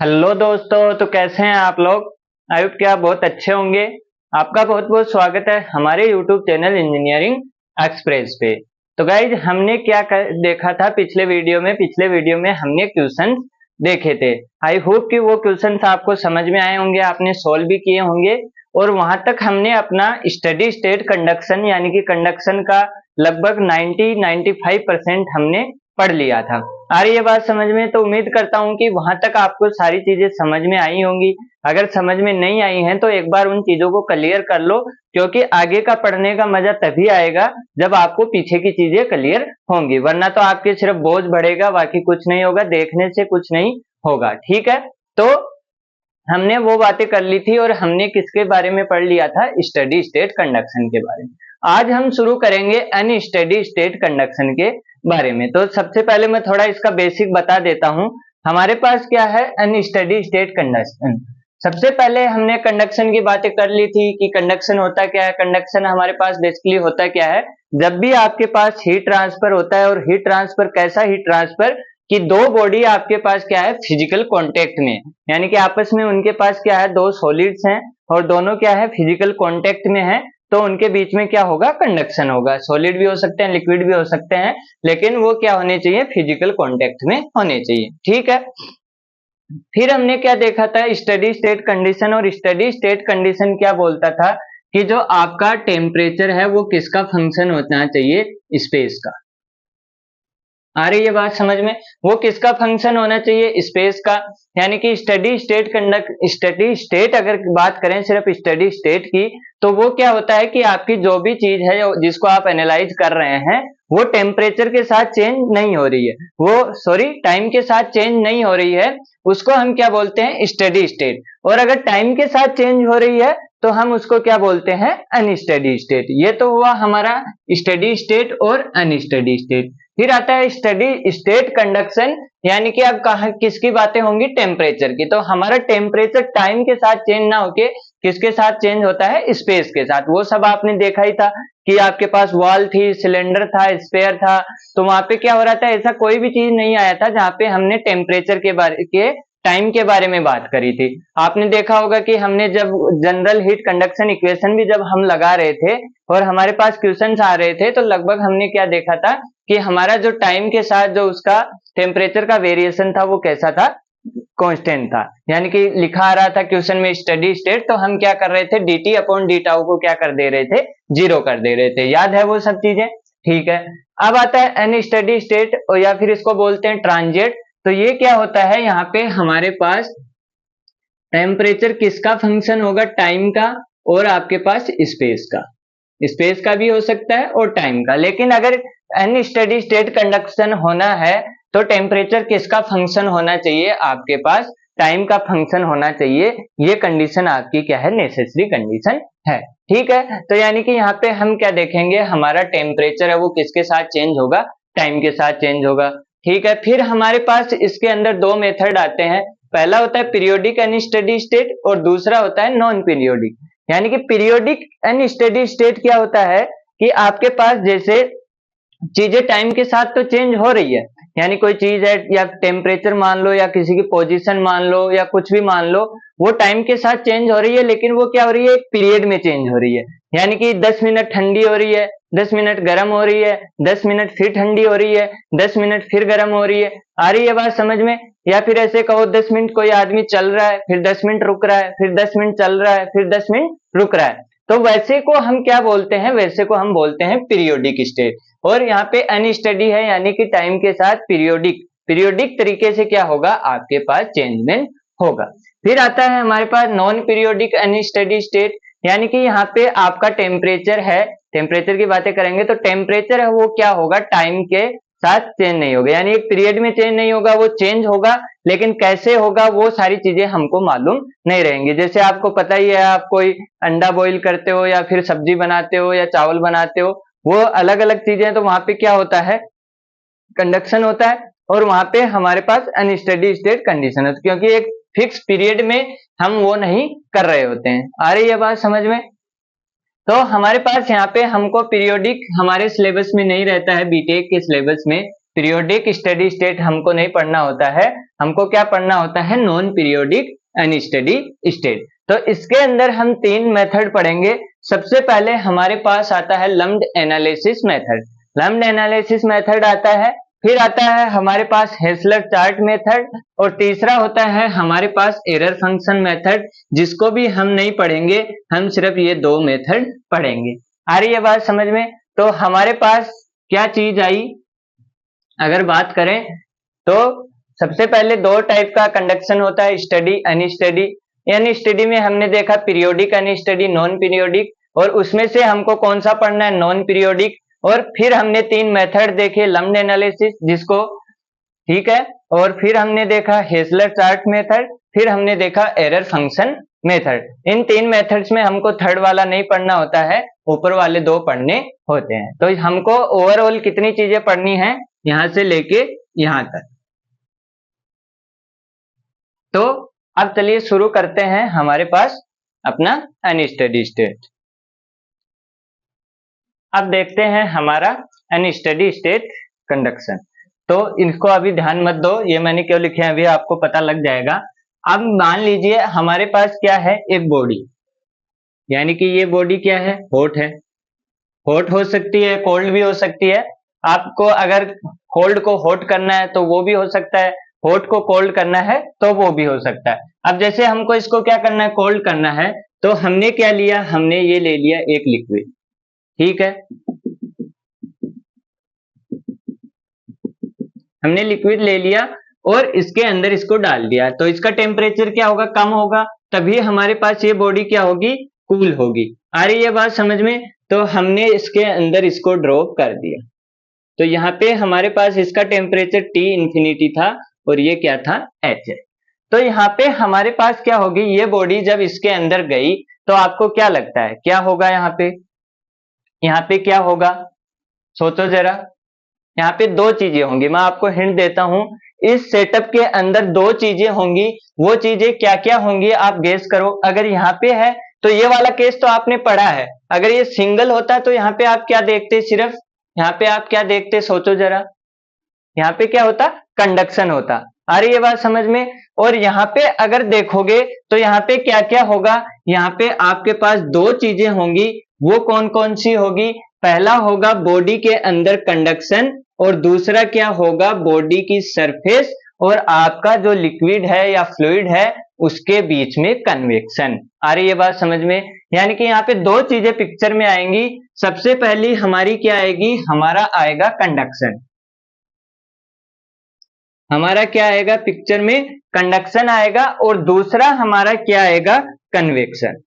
Hello दोस्तों, तो कैसे हैं आप लोग। आई होप कि आप बहुत अच्छे होंगे। आपका बहुत बहुत स्वागत है हमारे यूट्यूब चैनल इंजीनियरिंग एक्सप्रेस पे। तो गाइज हमने देखा था पिछले वीडियो में हमने क्वेश्चंस देखे थे। आई होप कि वो क्वेश्चंस आपको समझ में आए होंगे, आपने सॉल्व भी किए होंगे। और वहां तक हमने अपना स्टडी स्टेट कंडक्शन यानी कि कंडक्शन का लगभग 90-95% हमने पढ़ लिया था। आ रही है बात समझ में। तो उम्मीद करता हूं कि वहां तक आपको सारी चीजें समझ में आई होंगी। अगर समझ में नहीं आई हैं तो एक बार उन चीजों को क्लियर कर लो, क्योंकि आगे का पढ़ने का मजा तभी आएगा जब आपको पीछे की चीजें क्लियर होंगी, वरना तो आपके सिर्फ बोझ बढ़ेगा, बाकी कुछ नहीं होगा, देखने से कुछ नहीं होगा। ठीक है, तो हमने वो बातें कर ली थी और हमने किसके बारे में पढ़ लिया था, स्टडी स्टेट कंडक्शन के बारे में। आज हम शुरू करेंगे अनस्टडी स्टेट कंडक्शन के बारे में। तो सबसे पहले मैं थोड़ा इसका बेसिक बता देता हूं। हमारे पास क्या है अनस्टडी स्टेट कंडक्शन। सबसे पहले हमने कंडक्शन की बातें कर ली थी कि कंडक्शन होता क्या है। कंडक्शन हमारे पास बेसिकली होता क्या है, जब भी आपके पास हीट ट्रांसफर होता है, और हीट ट्रांसफर कैसा हीट ट्रांसफर कि दो बॉडी आपके पास क्या है फिजिकल कांटेक्ट में, यानी कि आपस में उनके पास क्या है दो सॉलिड्स हैं और दोनों क्या है फिजिकल कांटेक्ट में है, तो उनके बीच में क्या होगा कंडक्शन होगा। सॉलिड भी हो सकते हैं, लिक्विड भी हो सकते हैं, लेकिन वो क्या होने चाहिए फिजिकल कांटेक्ट में होने चाहिए। ठीक है, फिर हमने क्या देखा था स्टडी स्टेट कंडीशन। और स्टडी स्टेट कंडीशन क्या बोलता था कि जो आपका टेम्परेचर है वो किसका फंक्शन होना चाहिए, स्पेस का। आ रही है बात समझ में, वो किसका फंक्शन होना चाहिए, स्पेस का। यानी कि स्टडी स्टेट अगर बात करें सिर्फ स्टडी स्टेट की, तो वो क्या होता है कि आपकी जो भी चीज है जिसको आप एनालाइज कर रहे हैं वो टेम्परेचर के साथ चेंज नहीं हो रही है, टाइम के साथ चेंज नहीं हो रही है, उसको हम क्या बोलते हैं स्टडी स्टेट। और अगर टाइम के साथ चेंज हो रही है तो हम उसको क्या बोलते हैं अनस्टडी स्टेट। ये तो हुआ हमारा स्टडी स्टेट और अनस्टडी स्टेट। फिर आता है स्टडी स्टेट कंडक्शन, यानी कि अब कहा किसकी बातें होंगी, टेम्परेचर की। तो हमारा टेम्परेचर टाइम के साथ चेंज ना होके किसके साथ चेंज होता है, स्पेस के साथ। वो सब आपने देखा ही था कि आपके पास वॉल थी, सिलेंडर था, स्फीयर था, तो वहां पे क्या हो रहा था, ऐसा कोई भी चीज नहीं आया था जहां पे हमने टेम्परेचर के टाइम के बारे में बात करी थी। आपने देखा होगा कि हमने जब जनरल हीट कंडक्शन इक्वेशन भी जब हम लगा रहे थे और हमारे पास क्वेश्चंस आ रहे थे, तो लगभग हमने क्या देखा था कि हमारा जो टाइम के साथ जो उसका टेम्परेचर का वेरिएशन था वो कैसा था, कांस्टेंट था। यानी कि लिखा आ रहा था क्वेश्चन में स्टडी स्टेट, तो हम क्या कर रहे थे dt अपॉन डी टाउ को क्या कर दे रहे थे, जीरो कर दे रहे थे। याद है वो सब चीजें। ठीक है, अब आता है अनस्टडी स्टेट, या फिर इसको बोलते हैं ट्रांजिएंट। तो ये क्या होता है, यहाँ पे हमारे पास टेम्परेचर किसका फंक्शन होगा, टाइम का, और आपके पास स्पेस का भी हो सकता है और टाइम का। लेकिन अगर अनस्टडी स्टेट कंडक्शन होना है तो टेम्परेचर किसका फंक्शन होना चाहिए, आपके पास टाइम का फंक्शन होना चाहिए। ये कंडीशन आपकी क्या है, नेसेसरी कंडीशन है। ठीक है, तो यानी कि यहाँ पे हम क्या देखेंगे, हमारा टेम्परेचर है वो किसके साथ चेंज होगा, टाइम के साथ चेंज होगा। ठीक है, फिर हमारे पास इसके अंदर दो मेथड आते हैं। पहला होता है पीरियोडिक अनस्टडी स्टेट और दूसरा होता है नॉन पीरियोडिक। यानी कि पीरियोडिक अनस्टडी स्टेट क्या होता है कि आपके पास जैसे चीजें टाइम के साथ तो चेंज हो रही है, यानी कोई चीज है या टेम्परेचर मान लो या किसी की पोजीशन मान लो या कुछ भी मान लो, वो टाइम के साथ चेंज हो रही है, लेकिन वो क्या हो रही है, एक पीरियड में चेंज हो रही है। यानी कि 10 मिनट ठंडी हो रही है, 10 मिनट गर्म हो रही है, 10 मिनट फिर ठंडी हो रही है, 10 मिनट फिर गर्म हो रही है। आ रही है बात समझ में। या फिर ऐसे कहो 10 मिनट कोई आदमी चल रहा है, फिर 10 मिनट रुक रहा है, फिर 10 मिनट चल रहा है, फिर 10 मिनट रुक रहा है, तो वैसे को हम क्या बोलते हैं, वैसे को हम बोलते हैं पीरियोडिक स्टेट। और यहाँ पे अनस्टडी है, यानी कि टाइम के साथ पीरियोडिक तरीके से क्या होगा, आपके पास चेंजमेंट होगा। फिर आता है हमारे पास नॉन पीरियोडिक अनस्टडी स्टेट, यानी कि यहाँ पे आपका टेम्परेचर है, टेम्परेचर की बातें करेंगे तो टेम्परेचर है वो क्या होगा, टाइम के साथ चेंज नहीं होगा, यानी एक पीरियड में चेंज नहीं होगा, वो चेंज होगा, लेकिन कैसे होगा वो सारी चीजें हमको मालूम नहीं रहेंगी। जैसे आपको पता ही है, आप कोई अंडा बॉईल करते हो या फिर सब्जी बनाते हो या चावल बनाते हो, वो अलग अलग चीजें हैं, तो वहां पे क्या होता है, कंडक्शन होता है, और वहां पे हमारे पास अनस्टडी स्टेट कंडीशन है, क्योंकि एक फिक्स पीरियड में हम वो नहीं कर रहे होते हैं। आ रही है बात समझ में। तो हमारे पास यहाँ पे हमको पीरियोडिक हमारे सिलेबस में नहीं रहता है, बीटेक के सिलेबस में पीरियोडिक स्टडी स्टेट हमको नहीं पढ़ना होता है। हमको क्या पढ़ना होता है, नॉन पीरियोडिक अनस्टेडी स्टेट। तो इसके अंदर हम 3 मेथड पढ़ेंगे। सबसे पहले हमारे पास आता है lumped analysis method. Lumped analysis method आता है, फिर आता है हमारे पास हेसलर चार्ट मेथड, और तीसरा होता है हमारे पास एरर फंक्शन मेथड, जिसको भी हम नहीं पढ़ेंगे, हम सिर्फ ये 2 मेथड पढ़ेंगे। आ रही है बात समझ में? तो हमारे पास क्या चीज आई, अगर बात करें तो सबसे पहले 2 टाइप का कंडक्शन होता है, स्टडी अनस्टडी। अनस्टडी में हमने देखा पीरियोडिक अनस्टडी, नॉन पीरियोडिक, और उसमें से हमको कौन सा पढ़ना है, नॉन पीरियोडिक। और फिर हमने 3 मेथड देखे, लम्प्ड एनालिसिस जिसको, ठीक है, और फिर हमने देखा हेसलर चार्ट मेथड, फिर हमने देखा एरर फंक्शन मेथड। इन 3 मेथड्स में हमको थर्ड वाला नहीं पढ़ना होता है, ऊपर वाले 2 पढ़ने होते हैं। तो हमको ओवरऑल कितनी चीजें पढ़नी है, यहां से लेके यहां तक। तो अब चलिए शुरू करते हैं हमारे पास अपना अनस्टडी स्टेट। अब देखते हैं हमारा अनस्टडी स्टेट कंडक्शन। तो इनको अभी ध्यान मत दो, ये मैंने क्यों लिखे हैं अभी आपको पता लग जाएगा। अब मान लीजिए हमारे पास क्या है, एक बॉडी, यानी कि ये बॉडी क्या है, हॉट है। हॉट हो सकती है, कोल्ड भी हो सकती है। आपको अगर कोल्ड को हॉट करना है तो वो भी हो सकता है, हॉट को कोल्ड करना है तो वो भी हो सकता है। अब जैसे हमको इसको क्या करना है, कोल्ड करना है, तो हमने क्या लिया, हमने ये ले लिया एक लिक्विड, ठीक है, हमने लिक्विड ले लिया और इसके अंदर इसको डाल दिया, तो इसका टेम्परेचर क्या होगा, कम होगा, तभी हमारे पास ये बॉडी क्या होगी, कूल होगी। आ रही है बात समझ में? तो हमने इसके अंदर इसको ड्रॉप कर दिया, तो यहाँ पे हमारे पास इसका टेम्परेचर T इंफिनिटी था और ये क्या था, H है। तो यहाँ पे हमारे पास क्या होगी, ये बॉडी जब इसके अंदर गई तो आपको क्या लगता है क्या होगा, यहाँ पे क्या होगा, सोचो जरा। यहाँ पे 2 चीजें होंगी, मैं आपको हिंट देता हूं, इस सेटअप के अंदर 2 चीजें होंगी। वो चीजें क्या क्या होंगी आप गेस करो। अगर यहाँ पे है तो ये वाला केस तो आपने पढ़ा है, अगर ये सिंगल होता तो यहाँ पे आप क्या देखते, सिर्फ यहाँ पे आप क्या देखते, सोचो जरा, यहाँ पे क्या होता, कंडक्शन होता। आ रही है बात समझ में? और यहाँ पे अगर देखोगे तो यहाँ पे क्या क्या होगा, यहाँ पे आपके पास 2 चीजें होंगी। वो कौन कौन सी होगी, पहला होगा बॉडी के अंदर कंडक्शन, और दूसरा क्या होगा, बॉडी की सरफेस और आपका जो लिक्विड है या फ्लूइड है उसके बीच में कन्वेक्शन। आ रही है बात समझ में? यानी कि यहाँ पे 2 चीजें पिक्चर में आएंगी। सबसे पहली हमारी क्या आएगी, हमारा आएगा कंडक्शन, हमारा क्या आएगा पिक्चर में, कंडक्शन आएगा, और दूसरा हमारा क्या आएगा, कन्वेक्शन।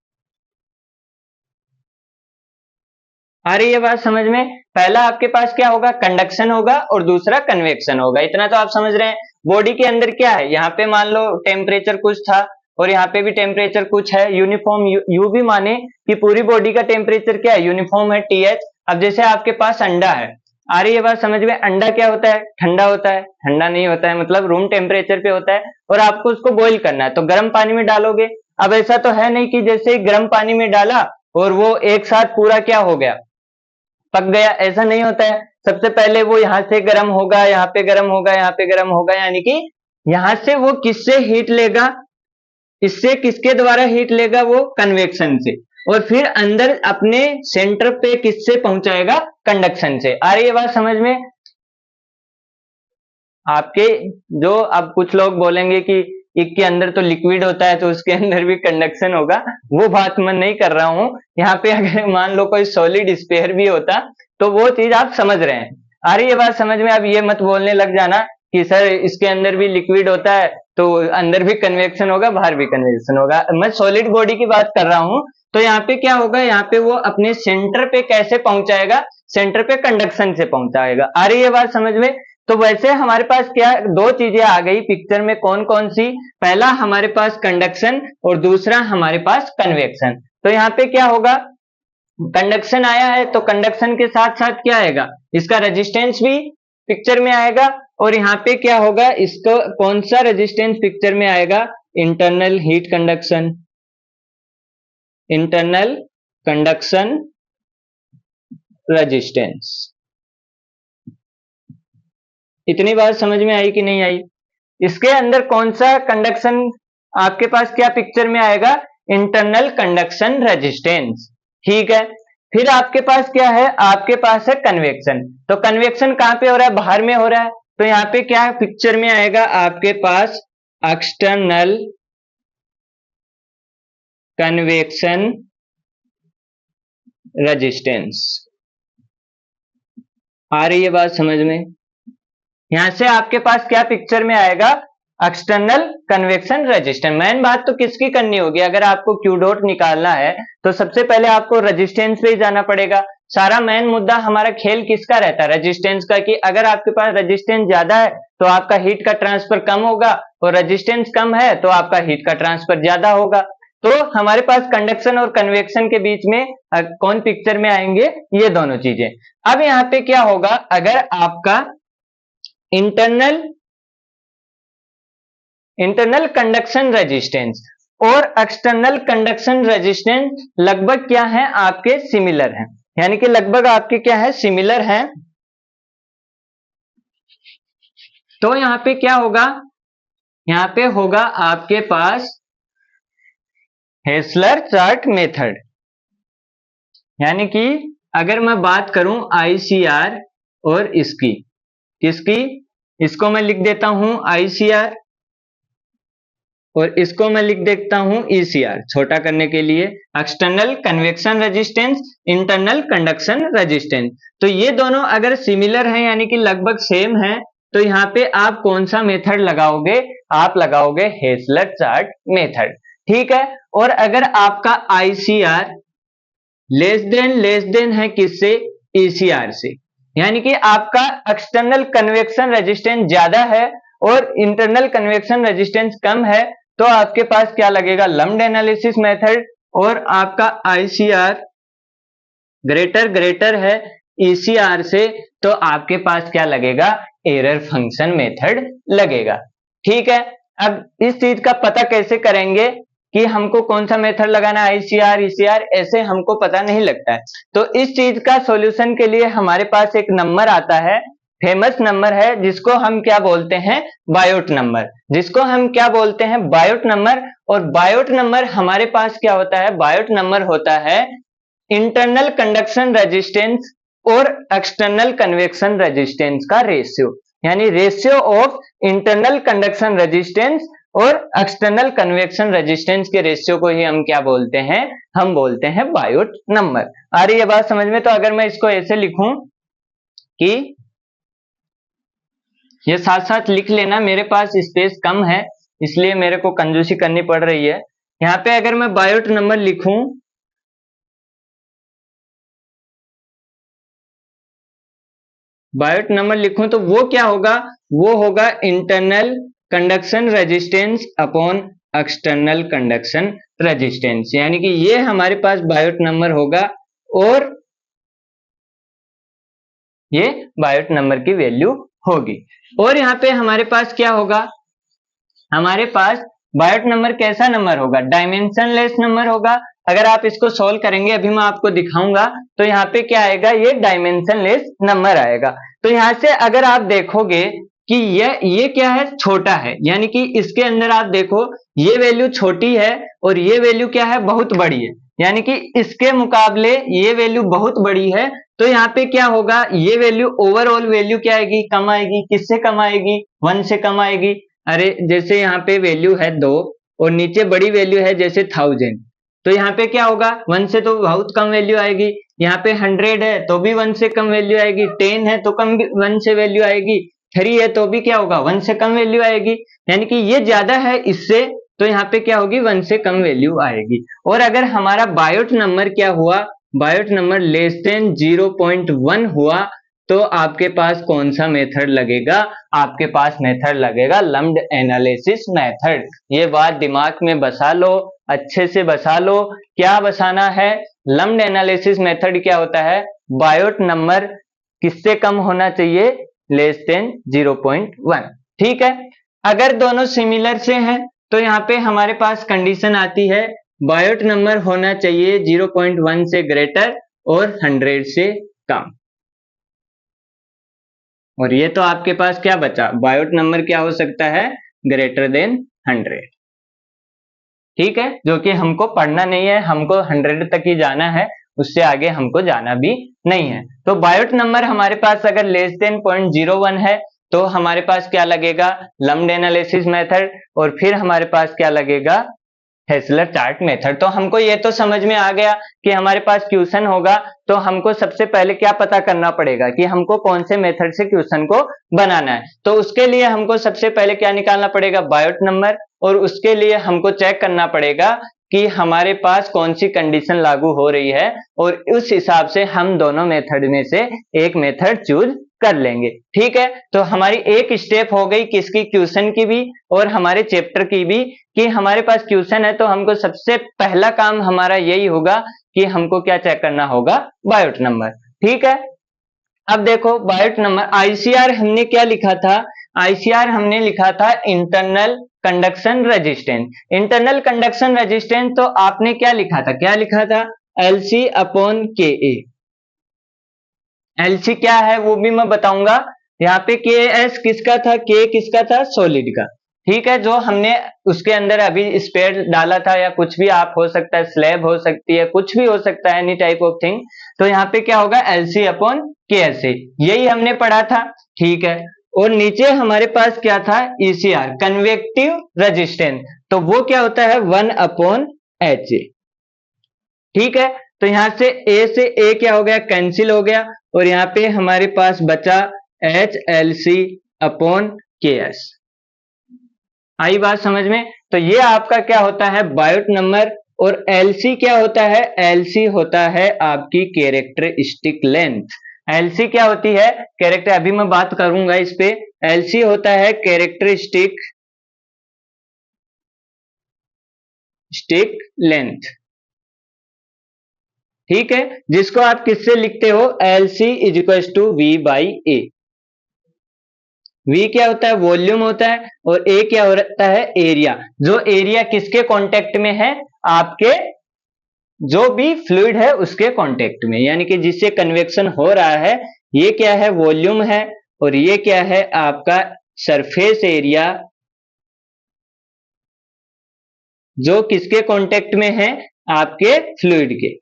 आ रही है बात समझ में? पहला आपके पास क्या होगा, कंडक्शन होगा, और दूसरा कन्वेक्शन होगा। इतना तो आप समझ रहे हैं। बॉडी के अंदर क्या है, यहाँ पे मान लो टेम्परेचर कुछ था और यहाँ पे भी टेम्परेचर कुछ है, यूनिफॉर्म, यू भी माने कि पूरी बॉडी का टेम्परेचर क्या है, यूनिफॉर्म है, TH। अब जैसे आपके पास अंडा है, आ रही है बात समझ में, अंडा क्या होता है, ठंडा होता है, ठंडा नहीं होता है, मतलब रूम टेम्परेचर पे होता है, और आपको उसको बॉईल करना है तो गर्म पानी में डालोगे। अब ऐसा तो है नहीं कि जैसे ही गर्म पानी में डाला और वो एक साथ पूरा क्या हो गया, पक गया, ऐसा नहीं होता है। सबसे पहले वो यहाँ से गर्म होगा, यहाँ पे गर्म होगा, यहाँ पे गर्म होगा, यानी कि यहाँ से वो किससे हीट लेगा, इससे किसके द्वारा हीट लेगा, वो कन्वेक्शन से, और फिर अंदर अपने सेंटर पे किससे पहुंचाएगा, कंडक्शन से। आ रही है बात समझ में? आपके जो, अब कुछ लोग बोलेंगे कि एक के अंदर तो लिक्विड होता है तो उसके अंदर भी कंडक्शन होगा, वो बात मैं नहीं कर रहा हूं। यहाँ पे अगर मान लो कोई सॉलिड स्फीयर भी होता तो वो चीज आप समझ रहे हैं। आ रही है बात समझ में? अब ये मत बोलने लग जाना कि सर इसके अंदर भी लिक्विड होता है तो अंदर भी कन्वेक्शन होगा, बाहर भी कन्वेक्शन होगा। मैं सॉलिड बॉडी की बात कर रहा हूं। तो यहाँ पे क्या होगा, यहाँ पे वो अपने सेंटर पे कैसे पहुंचाएगा, सेंटर पे कंडक्शन से पहुंचाएगा। आ रही है बात समझ में? तो वैसे हमारे पास क्या 2 चीजें आ गई पिक्चर में, कौन कौन सी, पहला हमारे पास कंडक्शन और दूसरा हमारे पास कन्वेक्शन। तो यहाँ पे क्या होगा, कंडक्शन आया है तो कंडक्शन के साथ साथ क्या आएगा, इसका रेजिस्टेंस भी पिक्चर में आएगा, और यहाँ पे क्या होगा, इसको कौन सा रेजिस्टेंस पिक्चर में आएगा, internal heat conduction, internal conduction resistance. इतनी बात समझ में आई कि नहीं आई? इसके अंदर कौन सा कंडक्शन आपके पास क्या पिक्चर में आएगा, इंटरनल कंडक्शन रेजिस्टेंस। ठीक है, फिर आपके पास क्या है, आपके पास है कन्वेक्शन। तो कन्वेक्शन कहां पे हो रहा है, बाहर में हो रहा है, तो यहाँ पे क्या पिक्चर में आएगा आपके पास एक्सटर्नल कन्वेक्शन रेजिस्टेंस। आ रही है बात समझ में? यहां से आपके पास क्या पिक्चर में आएगा, एक्सटर्नल कन्वेक्शन रेजिस्टेंस। मेन बात तो किसकी करनी होगी, अगर आपको क्यू डॉट निकालना है तो सबसे पहले आपको रेजिस्टेंस पे ही जाना पड़ेगा। सारा मेन मुद्दा हमारा खेल किसका रहता है, रेजिस्टेंस का, कि अगर आपके पास रेजिस्टेंस ज्यादा है तो आपका हीट का ट्रांसफर कम होगा, और रेजिस्टेंस कम है तो आपका हीट का ट्रांसफर ज्यादा होगा। तो हमारे पास कंडक्शन और कन्वेक्शन के बीच में कौन पिक्चर में आएंगे, ये दोनों चीजें। अब यहाँ पे क्या होगा, अगर आपका इंटरनल कंडक्शन रेजिस्टेंस और एक्सटर्नल कंडक्शन रेजिस्टेंस लगभग क्या है, आपके सिमिलर हैं, यानी कि लगभग आपके क्या है, सिमिलर हैं। तो यहां पे क्या होगा, यहां पे होगा आपके पास हेसलर चार्ट मेथड। यानी कि अगर मैं बात करूं ICR और किसकी, इसको मैं लिख देता हूं ICR और इसको मैं लिख देता हूं ECR, छोटा करने के लिए, external convection resistance, internal conduction resistance. तो ये दोनों अगर सिमिलर हैं यानी कि लगभग सेम हैं, तो यहाँ पे आप कौन सा मेथड लगाओगे, आप लगाओगे हेसलर चार्ट मेथड। ठीक है, और अगर आपका ICR लेस देन है किससे, ECR से, यानी कि आपका एक्सटर्नल कन्वेक्शन रेजिस्टेंस ज्यादा है और इंटरनल कन्वेक्शन रेजिस्टेंस कम है, तो आपके पास क्या लगेगा, लम्प्ड एनालिसिस मेथड। और आपका ICR ग्रेटर है ECR से, तो आपके पास क्या लगेगा, एरर फंक्शन मेथड लगेगा। ठीक है, अब इस चीज का पता कैसे करेंगे कि हमको कौन सा मेथड लगाना है, ICR ECR, ऐसे हमको पता नहीं लगता है। तो इस चीज का सॉल्यूशन के लिए हमारे पास एक नंबर आता है, फेमस नंबर है, जिसको हम क्या बोलते हैं, बायोट नंबर, जिसको हम क्या बोलते हैं, बायोट नंबर। और बायोट नंबर हमारे पास क्या होता है, बायोट नंबर होता है इंटरनल कंडक्शन रेजिस्टेंस और एक्सटर्नल कन्वेक्शन रेजिस्टेंस का रेशियो, यानी ratio of internal conduction resistance और एक्सटर्नल कन्वेक्शन रेजिस्टेंस के रेशियो को ही हम क्या बोलते हैं, हम बोलते हैं बायोट नंबर। आ रही है बात समझ में? तो अगर मैं इसको ऐसे लिखूं कि ये साथ साथ लिख लेना, मेरे पास स्पेस कम है इसलिए मेरे को कंजूसी करनी पड़ रही है। यहाँ पे अगर मैं बायोट नंबर लिखूं, तो वो क्या होगा, वो होगा internal conduction resistance upon external conduction resistance, यानी कि ये हमारे पास बायोट नंबर होगा और ये बायोट नंबर की वैल्यू होगी। और यहाँ पे हमारे पास क्या होगा, हमारे पास बायोट नंबर कैसा नंबर होगा, डायमेंशनलेस नंबर होगा। अगर आप इसको सॉल्व करेंगे, अभी मैं आपको दिखाऊंगा, तो यहाँ पे क्या आएगा, ये डायमेंशनलेस नंबर आएगा। तो यहाँ से अगर आप देखोगे कि ये क्या है, छोटा है, यानी कि इसके अंदर आप देखो ये वैल्यू छोटी है और ये वैल्यू क्या है, बहुत बड़ी है, यानी कि इसके मुकाबले ये वैल्यू बहुत बड़ी है। तो यहाँ पे क्या होगा, ये वैल्यू ओवरऑल वैल्यू क्या आएगी, कम आएगी। किससे कम आएगी, 1 से कम आएगी। अरे जैसे यहाँ पे वैल्यू है 2 और नीचे बड़ी वैल्यू है जैसे 1000, तो यहाँ पे क्या होगा, 1 से तो बहुत कम वैल्यू आएगी। यहाँ पे 100 है तो भी 1 से कम वैल्यू आएगी, 10 है तो कम 1 से वैल्यू आएगी, 3 है तो भी क्या होगा, 1 से कम वैल्यू आएगी। यानी कि ये ज्यादा है इससे, तो यहाँ पे क्या होगी, 1 से कम वैल्यू आएगी। और अगर हमारा बायोट नंबर क्या हुआ, बायोट नंबर लेस देन 0.1 हुआ, तो आपके पास कौन सा मेथड लगेगा, आपके पास मेथड लगेगा लम्प्ड एनालिसिस मेथड। ये बात दिमाग में बसा लो, अच्छे से बसा लो। क्या बसाना है, लम्प्ड एनालिसिस मेथड क्या होता है, बायोट नंबर किससे कम होना चाहिए, लेस देन 0.1। ठीक है, अगर दोनों सिमिलर से हैं तो यहाँ पे हमारे पास कंडीशन आती है, बायोट नंबर होना चाहिए 0.1 से ग्रेटर और 100 से कम। और ये तो आपके पास क्या बचा, बायोट नंबर क्या हो सकता है, ग्रेटर देन 100। ठीक है, जो कि हमको पढ़ना नहीं है, हमको 100 तक ही जाना है, उससे आगे हमको जाना भी नहीं है। तो बायोट नंबर हमारे पास अगर लेस देन 0.01 है तो हमारे पास क्या लगेगा, लम्प्ड एनालिसिस मेथड, और फिर हमारे पास क्या लगेगा, हेसलर चार्ट मेथड। तो हमको ये तो समझ में आ गया कि हमारे पास क्वेश्चन होगा तो हमको सबसे पहले क्या पता करना पड़ेगा कि हमको कौन से मेथड से क्वेश्चन को बनाना है। तो उसके लिए हमको सबसे पहले क्या निकालना पड़ेगा, बायोट नंबर, और उसके लिए हमको चेक करना पड़ेगा कि हमारे पास कौन सी कंडीशन लागू हो रही है, और उस हिसाब से हम दोनों मेथड में से एक मेथड चूज कर लेंगे। ठीक है, तो हमारी एक स्टेप हो गई किसकी, क्वेश्चन की भी और हमारे चैप्टर की भी, कि हमारे पास क्वेश्चन है तो हमको सबसे पहला काम हमारा यही होगा कि हमको क्या चेक करना होगा, बायोट नंबर। ठीक है, अब देखो बायोट नंबर, आईसीआर हमने क्या लिखा था, आईसीआर हमने लिखा था internal conduction resistance. Internal conduction resistance तो आपने क्या लिखा था, क्या लिखा था, एलसी अपॉन के ए। एलसी क्या है वो भी मैं बताऊंगा। यहाँ पे के एस किसका था, के किसका था, सॉलिड का। ठीक है, जो हमने उसके अंदर अभी स्पेयर डाला था, या कुछ भी आप हो सकता है, स्लैब हो सकती है, कुछ भी हो सकता है, एनी टाइप ऑफ थिंग। तो यहाँ पे क्या होगा, एलसी अपॉन के एस ए, यही हमने पढ़ा था। ठीक है, और नीचे हमारे पास क्या था, ईसीआर कन्वेक्टिव रेजिस्टेंस, तो वो क्या होता है 1 अपॉन एच ए। ठीक है, तो यहां से ए क्या हो गया, कैंसिल हो गया, और यहाँ पे हमारे पास बचा एच एल सी अपॉन के एस। आई बात समझ में। तो ये आपका क्या होता है, बायोट नंबर, और एलसी क्या होता है, एलसी होता है आपकी कैरेक्टरिस्टिक लेंथ। एलसी क्या होती है, कैरेक्टर, अभी मैं बात करूंगा इस पे। एलसी होता है कैरेक्टरिस्टिक लेंथ। ठीक है, जिसको आप किससे लिखते हो, L C is equal to V by A. V क्या होता है, वॉल्यूम होता है, और ए क्या होता है, एरिया। जो एरिया किसके कांटेक्ट में है, आपके जो भी फ्लूइड है उसके कांटेक्ट में, यानी कि जिससे कन्वेक्शन हो रहा है, ये क्या है, वॉल्यूम है, और ये क्या है आपका सरफेस एरिया, जो किसके कांटेक्ट में है, आपके फ्लूइड के,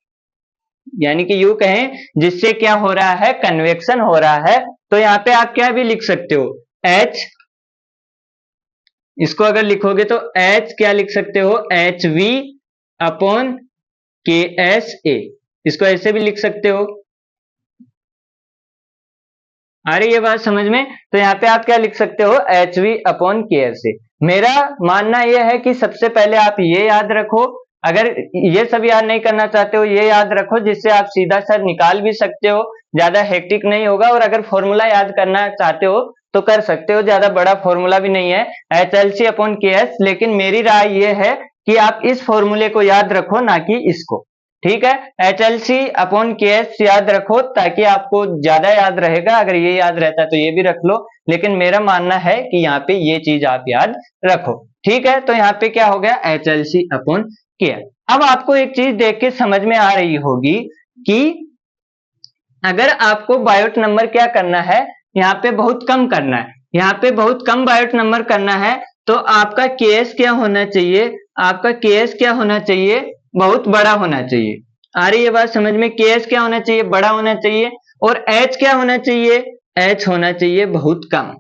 यानी कि यूं कहें जिससे क्या हो रहा है, कन्वेक्शन हो रहा है। तो यहां पे आप क्या भी लिख सकते हो, H, इसको अगर लिखोगे तो H क्या लिख सकते हो, एच वी अपॉन के एस ए, इसको ऐसे भी लिख सकते हो। आ रही है बात समझ में। तो यहाँ पे आप क्या लिख सकते हो, एच वी अपॉन के एस ए। मेरा मानना यह है कि सबसे पहले आप ये याद रखो, अगर ये सब याद नहीं करना चाहते हो, ये याद रखो, जिससे आप सीधा सा निकाल भी सकते हो, ज्यादा हेक्टिक नहीं होगा। और अगर फॉर्मूला याद करना चाहते हो तो कर सकते हो, ज्यादा बड़ा फॉर्मूला भी नहीं है, एच एल सी अपॉन के एस। लेकिन मेरी राय ये है कि आप इस फॉर्मूले को याद रखो, ना कि इसको। ठीक है, एच एल सी अपॉन के एस याद रखो, ताकि आपको ज्यादा याद रहेगा। अगर ये याद रहता है तो ये भी रख लो, लेकिन मेरा मानना है कि यहाँ पे ये चीज आप याद रखो। ठीक है, तो यहाँ पे क्या हो गया, एच एल सी अपॉन के एस। अब आपको एक चीज देख के समझ में आ रही होगी कि अगर आपको बायोट नंबर क्या करना है, यहाँ पे बहुत कम करना है, यहाँ पे बहुत कम बायोट नंबर करना है, तो आपका केएस क्या होना चाहिए, आपका केएस क्या होना चाहिए, बहुत बड़ा होना चाहिए। आ रही है बात समझ में, केएस क्या होना चाहिए, बड़ा होना चाहिए। और एच क्या होना चाहिए, एच होना चाहिए बहुत कम।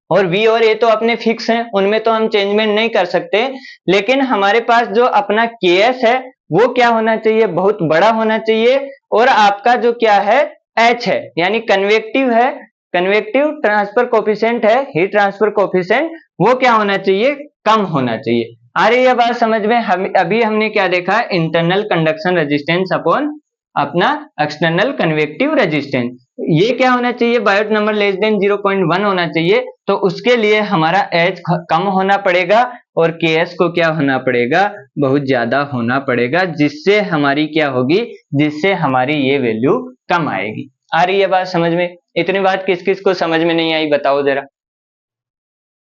और वी और ए तो अपने फिक्स हैं, उनमें तो हम चेंजमेंट नहीं कर सकते। लेकिन हमारे पास जो अपना केएस है वो क्या होना चाहिए, बहुत बड़ा होना चाहिए। और आपका जो क्या है, एच है, यानी कन्वेक्टिव है, कन्वेक्टिव ट्रांसफर कोफिशिएंट है, हीट ट्रांसफर कोफिशिएंट, वो क्या होना चाहिए, कम होना चाहिए। आ रही है बात समझ में। अभी हमने क्या देखा, इंटरनल कंडक्शन रेजिस्टेंस अपॉन अपना एक्सटर्नल कन्वेक्टिव रेजिस्टेंस। ये क्या होना चाहिए, बायोट नंबर लेस देन 0.1 होना चाहिए। तो उसके लिए हमारा एच कम होना पड़ेगा, और के एस को क्या होना पड़ेगा, बहुत ज्यादा होना पड़ेगा, जिससे हमारी क्या होगी, जिससे हमारी ये वैल्यू कम आएगी। आ रही है बात समझ में। इतनी बात किस किस को समझ में नहीं आई, बताओ जरा।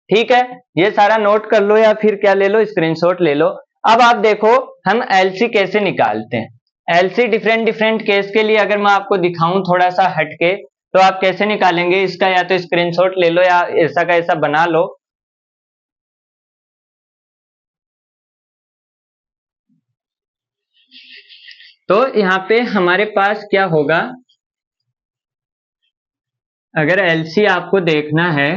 ठीक है, ये सारा नोट कर लो, या फिर क्या ले लो, स्क्रीनशॉट ले लो। अब आप देखो हम एलसी कैसे निकालते हैं। एलसी डिफरेंट डिफरेंट केस के लिए अगर मैं आपको दिखाऊं थोड़ा सा हटके, तो आप कैसे निकालेंगे इसका, या तो स्क्रीनशॉट ले लो या ऐसा का ऐसा बना लो। तो यहाँ पे हमारे पास क्या होगा, अगर एलसी आपको देखना है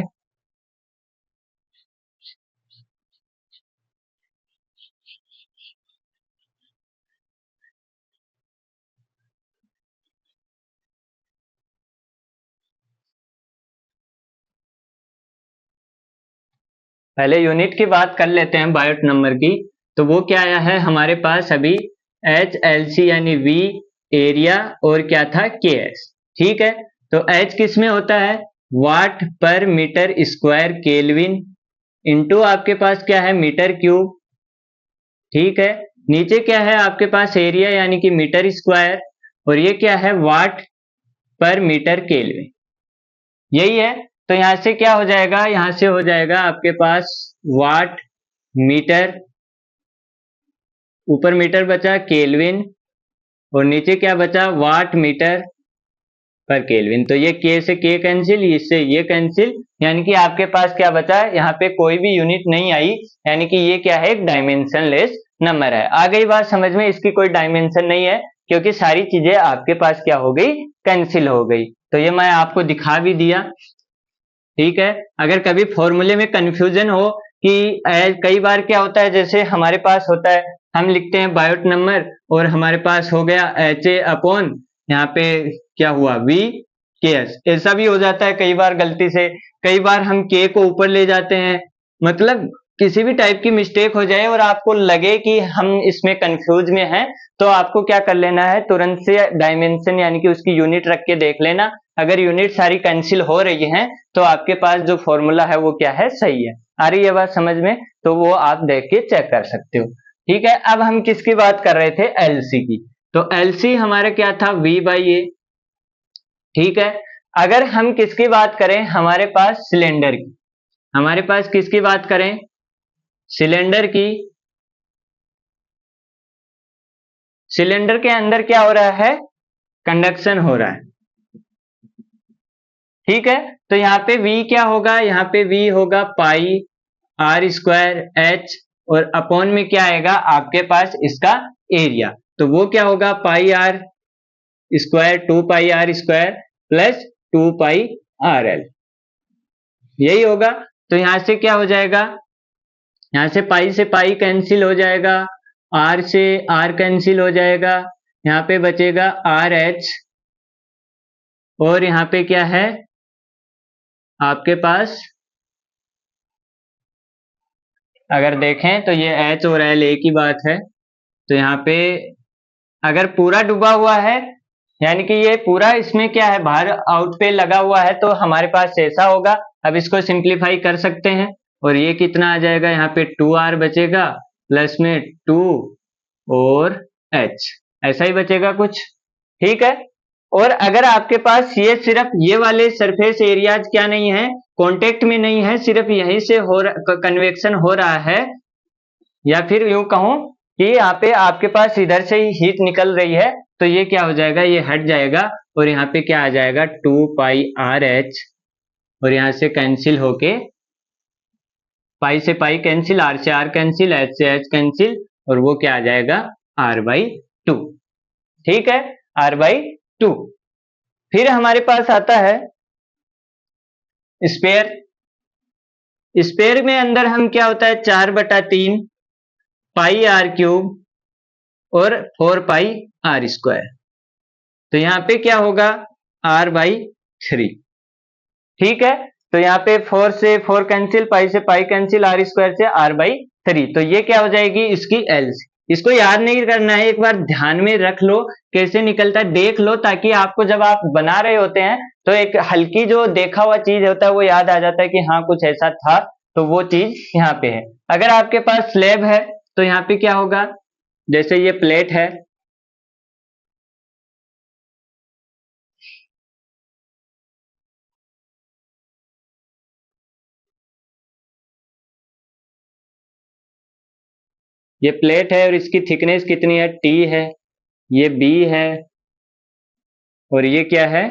पहले यूनिट की बात कर लेते हैं बायोट नंबर की। तो वो क्या आया है हमारे पास अभी, एच एल सी यानी वी एरिया और क्या था के एस। ठीक है, तो एच किस में होता है, वाट पर मीटर स्क्वायर केल्विन इंटू आपके पास क्या है मीटर क्यूब। ठीक है, नीचे क्या है आपके पास एरिया यानी कि मीटर स्क्वायर, और ये क्या है वाट पर मीटर केल्विन, यही है। तो यहां से क्या हो जाएगा, यहां से हो जाएगा आपके पास वाट मीटर, ऊपर मीटर बचा केल्विन, और नीचे क्या बचा वाट मीटर पर केल्विन। तो ये के से के कैंसिल, इससे ये कैंसिल, यानी कि आपके पास क्या बचा, यहाँ पे कोई भी यूनिट नहीं आई, यानी कि ये क्या है एक डायमेंशनलेस नंबर है। आ गई बात समझ में, इसकी कोई डायमेंशन नहीं है क्योंकि सारी चीजें आपके पास क्या हो गई, कैंसिल हो गई। तो ये मैं आपको दिखा भी दिया। ठीक है, अगर कभी फॉर्मूले में कंफ्यूजन हो कि कई बार क्या होता है, जैसे हमारे पास होता है हम लिखते हैं बायोट नंबर और हमारे पास हो गया एच ए अपॉन यहाँ पे क्या हुआ वी के एस, ऐसा भी हो जाता है कई बार गलती से। कई बार हम के को ऊपर ले जाते हैं, मतलब किसी भी टाइप की मिस्टेक हो जाए और आपको लगे कि हम इसमें कंफ्यूज में हैं, तो आपको क्या कर लेना है, तुरंत से डायमेंशन यानी कि उसकी यूनिट रख के देख लेना। अगर यूनिट सारी कैंसिल हो रही हैं तो आपके पास जो फॉर्मूला है वो क्या है, सही है। आ रही है बात समझ में, तो वो आप देख के चेक कर सकते हो। ठीक है, अब हम किसकी बात कर रहे थे, एलसी की। तो एलसी हमारा क्या था, वी बाई ए। ठीक है, अगर हम किसकी बात करें, हमारे पास सिलेंडर की, हमारे पास किसकी बात करें, सिलेंडर की। सिलेंडर के अंदर क्या हो रहा है, कंडक्शन हो रहा है। ठीक है, तो यहाँ पे v क्या होगा, यहाँ पे v होगा पाई आर स्क्वायर एच, और अपॉन में क्या आएगा आपके पास इसका एरिया, तो वो क्या होगा pi r square 2 pi r square plus 2 pi r l, यही होगा। तो यहां से क्या हो जाएगा, यहां से पाई कैंसिल हो जाएगा, आर से आर कैंसिल हो जाएगा, यहाँ पे बचेगा आर एच, और यहाँ पे क्या है आपके पास, अगर देखें तो ये एच और एल एक ही बात है। तो यहाँ पे अगर पूरा डूबा हुआ है, यानी कि ये पूरा इसमें क्या है बाहर आउट पे लगा हुआ है, तो हमारे पास ऐसा होगा। अब इसको सिंप्लीफाई कर सकते हैं, और ये कितना आ जाएगा, यहाँ पे 2r बचेगा प्लस में 2 और h, ऐसा ही बचेगा कुछ। ठीक है, और अगर आपके पास ये सिर्फ ये वाले सरफेस एरियाज क्या नहीं है, कांटेक्ट में नहीं है, सिर्फ यहीं से हो कन्वेक्शन हो रहा है, या फिर यूं कहूं कि यहाँ पे आपके पास इधर से ही हीट निकल रही है, तो ये क्या हो जाएगा, ये हट जाएगा, और यहाँ पे क्या आ जाएगा 2 पाई आर एच, और यहाँ से कैंसिल होके पाई से पाई कैंसिल, आर से आर कैंसिल, एच से एच कैंसिल, और वो क्या आ जाएगा आर बाई 2। ठीक है, आर बाई 2। फिर हमारे पास आता है स्पेयर। स्पेयर में अंदर हम क्या होता है 4/3 पाई आर क्यूब और 4 पाई आर स्क्वायर, तो यहाँ पे क्या होगा आर बाई 3। ठीक है, तो यहाँ पे 4 से 4 कैंसिल, पाई से पाई कैंसिल, आर स्क्वायर से आर बाई 3, तो ये क्या हो जाएगी इसकी एलसी। इसको याद नहीं करना है, एक बार ध्यान में रख लो कैसे निकलता है, देख लो, ताकि आपको जब आप बना रहे होते हैं तो एक हल्की जो देखा हुआ चीज होता है वो याद आ जाता है कि हाँ कुछ ऐसा था, तो वो चीज यहाँ पे है। अगर आपके पास स्लैब है तो यहाँ पे क्या होगा, जैसे ये प्लेट है, ये प्लेट है और इसकी थिकनेस कितनी है, टी है, ये बी है, और ये क्या है,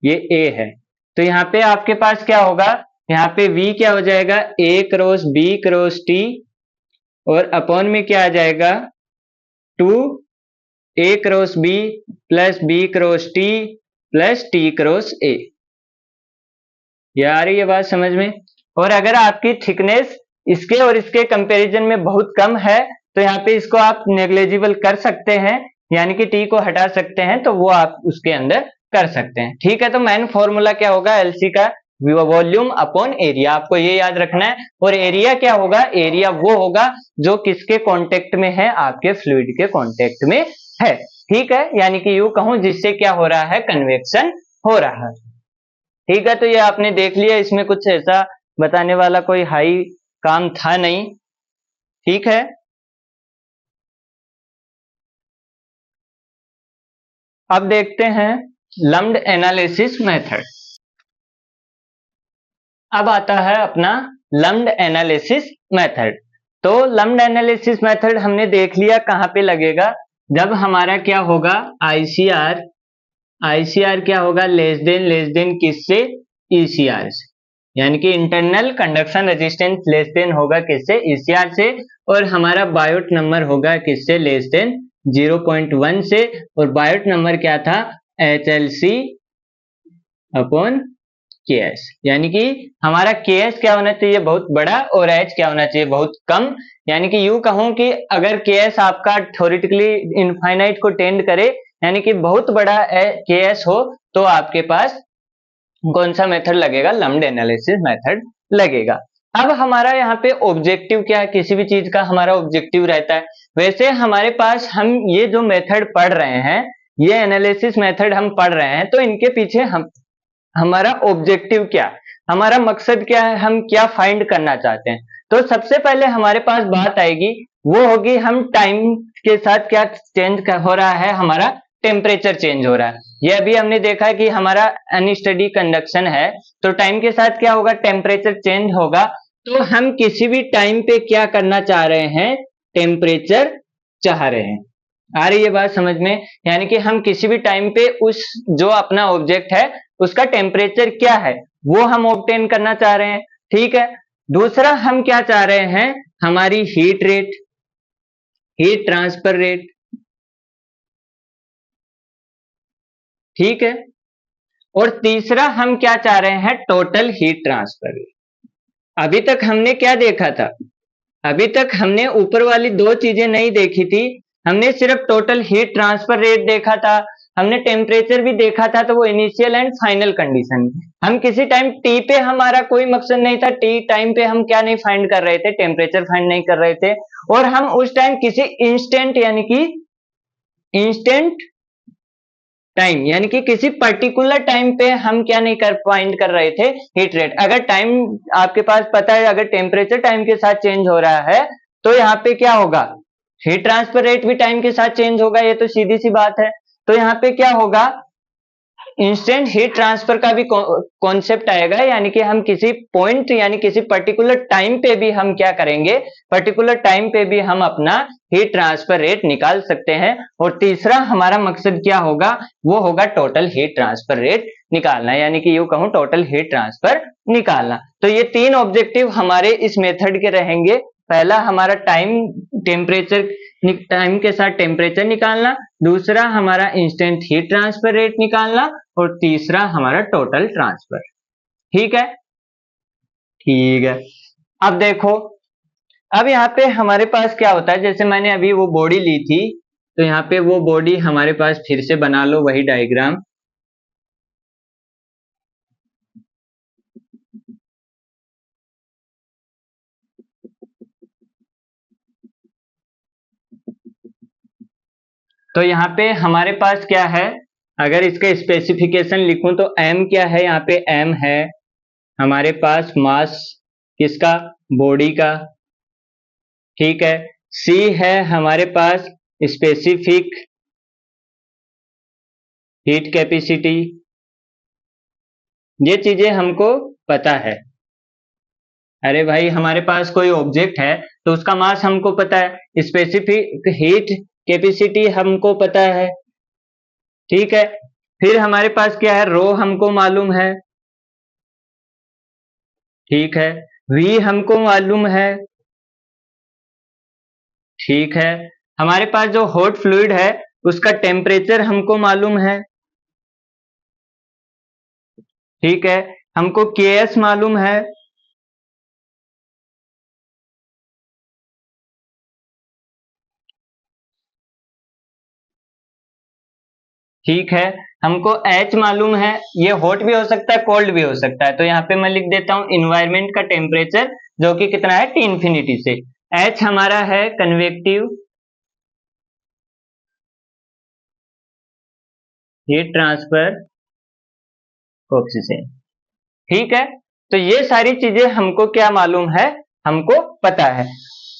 ये ए है। तो यहाँ पे आपके पास क्या होगा, यहाँ पे v क्या हो जाएगा a cross b cross t, और अपॉन में क्या आ जाएगा 2 A cross B plus B cross T plus T cross A। ये आ रही है बात समझ में। और अगर आपकी थिकनेस इसके और इसके कंपैरिजन में बहुत कम है तो यहाँ पे इसको आप नेग्लिजिबल कर सकते हैं, यानी कि टी को हटा सकते हैं, तो वो आप उसके अंदर कर सकते हैं। ठीक है, तो मेन फॉर्मूला क्या होगा एलसी का, वॉल्यूम अपॉन एरिया, आपको ये याद रखना है। और एरिया क्या होगा, एरिया वो होगा जो किसके कांटेक्ट में है, आपके फ्लूइड के कांटेक्ट में है। ठीक है, यानी कि यूं कहूं जिससे क्या हो रहा है, कन्वेक्शन हो रहा है। ठीक है, तो ये आपने देख लिया, इसमें कुछ ऐसा बताने वाला कोई हाई काम था नहीं। ठीक है, अब देखते हैं लम्प्ड एनालिसिस मेथड। अब आता है अपना लम्प्ड एनालिसिस मेथड। तो लम्प्ड एनालिसिस मेथड हमने देख लिया कहां पे लगेगा, जब हमारा क्या होगा, आईसीआर क्या होगा, लेस देन किससे, ईसीआर से, यानी कि internal conduction resistance less than होगा किससे, ईसीआर से। और हमारा बायोट नंबर होगा किससे, लेस देन 0.1 से। और बायोट नंबर क्या था, HLC अपॉन KS, यानी कि हमारा KS क्या होना चाहिए, बहुत बड़ा, और H क्या होना चाहिए, बहुत कम। यानी कि यूं कहूं कि अगर KS आपका थ्योरेटिकली इनफाइनाइट को टेंड करे, यानी कि बहुत बड़ा KS हो, तो आपके पास कौन सा मेथड लगेगा, लम्प्ड एनालिसिस मेथड लगेगा। अब हमारा यहाँ पे ऑब्जेक्टिव क्या है, किसी भी चीज का हमारा ऑब्जेक्टिव रहता है। वैसे हमारे पास हम ये जो मेथड पढ़ रहे हैं, ये एनालिसिस मेथड हम पढ़ रहे हैं, तो इनके पीछे हमारा ऑब्जेक्टिव क्या है, हमारा मकसद क्या है, हम क्या फाइंड करना चाहते हैं। तो सबसे पहले हमारे पास बात आएगी, वो होगी हम टाइम के साथ क्या चेंज हो रहा है, हमारा टेम्परेचर चेंज हो रहा है। ये अभी हमने देखा कि हमारा अनस्टडी कंडक्शन है, तो टाइम के साथ क्या होगा, टेम्परेचर चेंज होगा। तो हम किसी भी टाइम पे क्या करना चाह रहे हैं, टेम्परेचर चाह रहे हैं। आ रही है बात समझ में, यानी कि हम किसी भी टाइम पे उस जो अपना ऑब्जेक्ट है उसका टेम्परेचर क्या है वो हम ऑब्टेन करना चाह रहे हैं। ठीक है, दूसरा हम क्या चाह रहे हैं, हमारी heat rate, heat transfer rate. ठीक है, और तीसरा हम क्या चाह रहे हैं, टोटल हीट ट्रांसफर रेट। अभी तक हमने क्या देखा था, अभी तक हमने ऊपर वाली दो चीजें नहीं देखी थी, हमने सिर्फ टोटल हीट ट्रांसफर रेट देखा था, हमने टेम्परेचर भी देखा था, तो वो इनिशियल एंड फाइनल कंडीशन। हम किसी टाइम टी पे हमारा कोई मकसद नहीं था, टी टाइम पे हम क्या नहीं फाइंड कर रहे थे, टेम्परेचर फाइंड नहीं कर रहे थे। और हम उस टाइम किसी इंस्टेंट, यानी कि इंस्टेंट टाइम, यानी कि किसी पर्टिकुलर टाइम पे हम क्या नहीं कर फाइंड कर रहे थे, हीट रेट। अगर टाइम आपके पास पता है, अगर टेम्परेचर टाइम के साथ चेंज हो रहा है, तो यहाँ पे क्या होगा, हीट ट्रांसफर रेट भी टाइम के साथ चेंज होगा, ये तो सीधी सी बात है। तो यहाँ पे क्या होगा, इंस्टेंट हीट ट्रांसफर का भी कॉन्सेप्ट आएगा, यानी कि हम किसी पॉइंट, यानी किसी पर्टिकुलर टाइम पे भी हम क्या करेंगे, पर्टिकुलर टाइम पे भी हम अपना हीट ट्रांसफर रेट निकाल सकते हैं। और तीसरा हमारा मकसद क्या होगा, वो होगा टोटल हीट ट्रांसफर रेट निकालना, यानी कि यूं कहूं टोटल हीट ट्रांसफर निकालना। तो ये तीन ऑब्जेक्टिव हमारे इस मेथड के रहेंगे। पहला हमारा टेम्परेचर, टाइम के साथ टेम्परेचर निकालना, दूसरा हमारा इंस्टेंट हीट ट्रांसफर रेट निकालना, और तीसरा हमारा टोटल ट्रांसफर। ठीक है, ठीक है। अब देखो, अब यहाँ पे हमारे पास क्या होता है, जैसे मैंने अभी वो बॉडी ली थी, तो यहाँ पे वो बॉडी हमारे पास फिर से बना लो वही डायग्राम। तो यहाँ पे हमारे पास क्या है, अगर इसका स्पेसिफिकेशन लिखूं तो m क्या है, यहाँ पे m है हमारे पास मास किसका, बॉडी का। ठीक है, c है हमारे पास स्पेसिफिक हीट कैपेसिटी, ये चीजें हमको पता है। अरे भाई, हमारे पास कोई ऑब्जेक्ट है तो उसका मास हमको पता है, स्पेसिफिक हीट कैपेसिटी हमको पता है। ठीक है, फिर हमारे पास क्या है, रो हमको मालूम है। ठीक है, वी हमको मालूम है। ठीक है, हमारे पास जो हॉट फ्लूइड है उसका टेम्परेचर हमको मालूम है, ठीक है, हमको Ks मालूम है, ठीक है, हमको H मालूम है, ये हॉट भी हो सकता है कोल्ड भी हो सकता है, तो यहाँ पे मैं लिख देता हूं इन्वायरमेंट का टेम्परेचर जो कि कितना है T इंफिनिटी से। H हमारा है कन्वेक्टिव हीट ट्रांसफर कोएफिशिएंट, ठीक है। तो ये सारी चीजें हमको क्या मालूम है, हमको पता है।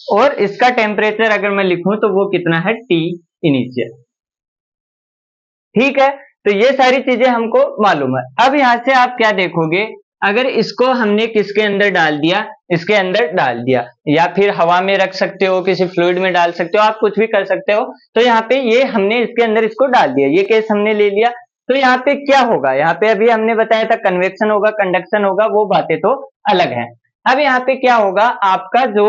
और इसका टेम्परेचर अगर मैं लिखूं तो वो कितना है T इनिशियल, ठीक है। तो ये सारी चीजें हमको मालूम है। अब यहां से आप क्या देखोगे, अगर इसको हमने किसके अंदर डाल दिया, इसके अंदर डाल दिया, या फिर हवा में रख सकते हो, किसी फ्लूइड में डाल सकते हो, आप कुछ भी कर सकते हो। तो यहाँ पे ये हमने इसके अंदर इसको डाल दिया, ये केस हमने ले लिया। तो यहाँ पे क्या होगा, यहाँ पे अभी हमने बताया था कन्वेक्शन होगा, कंडक्शन होगा, वो बातें तो अलग है। अब यहाँ पे क्या होगा, आपका जो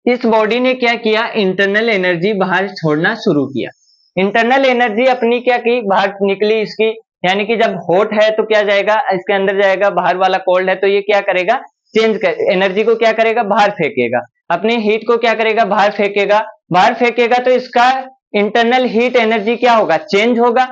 इस बॉडी ने क्या किया, इंटरनल एनर्जी बाहर छोड़ना शुरू किया। इंटरनल एनर्जी अपनी क्या की, बाहर निकली इसकी, यानी कि जब हॉट है तो क्या जाएगा, इसके अंदर जाएगा, बाहर वाला कोल्ड है तो ये क्या करेगा, चेंज कर, एनर्जी को क्या करेगा, बाहर फेंकेगा, अपनी हीट को क्या करेगा, बाहर फेंकेगा। बाहर फेंकेगा तो इसका इंटरनल हीट एनर्जी क्या होगा, चेंज होगा,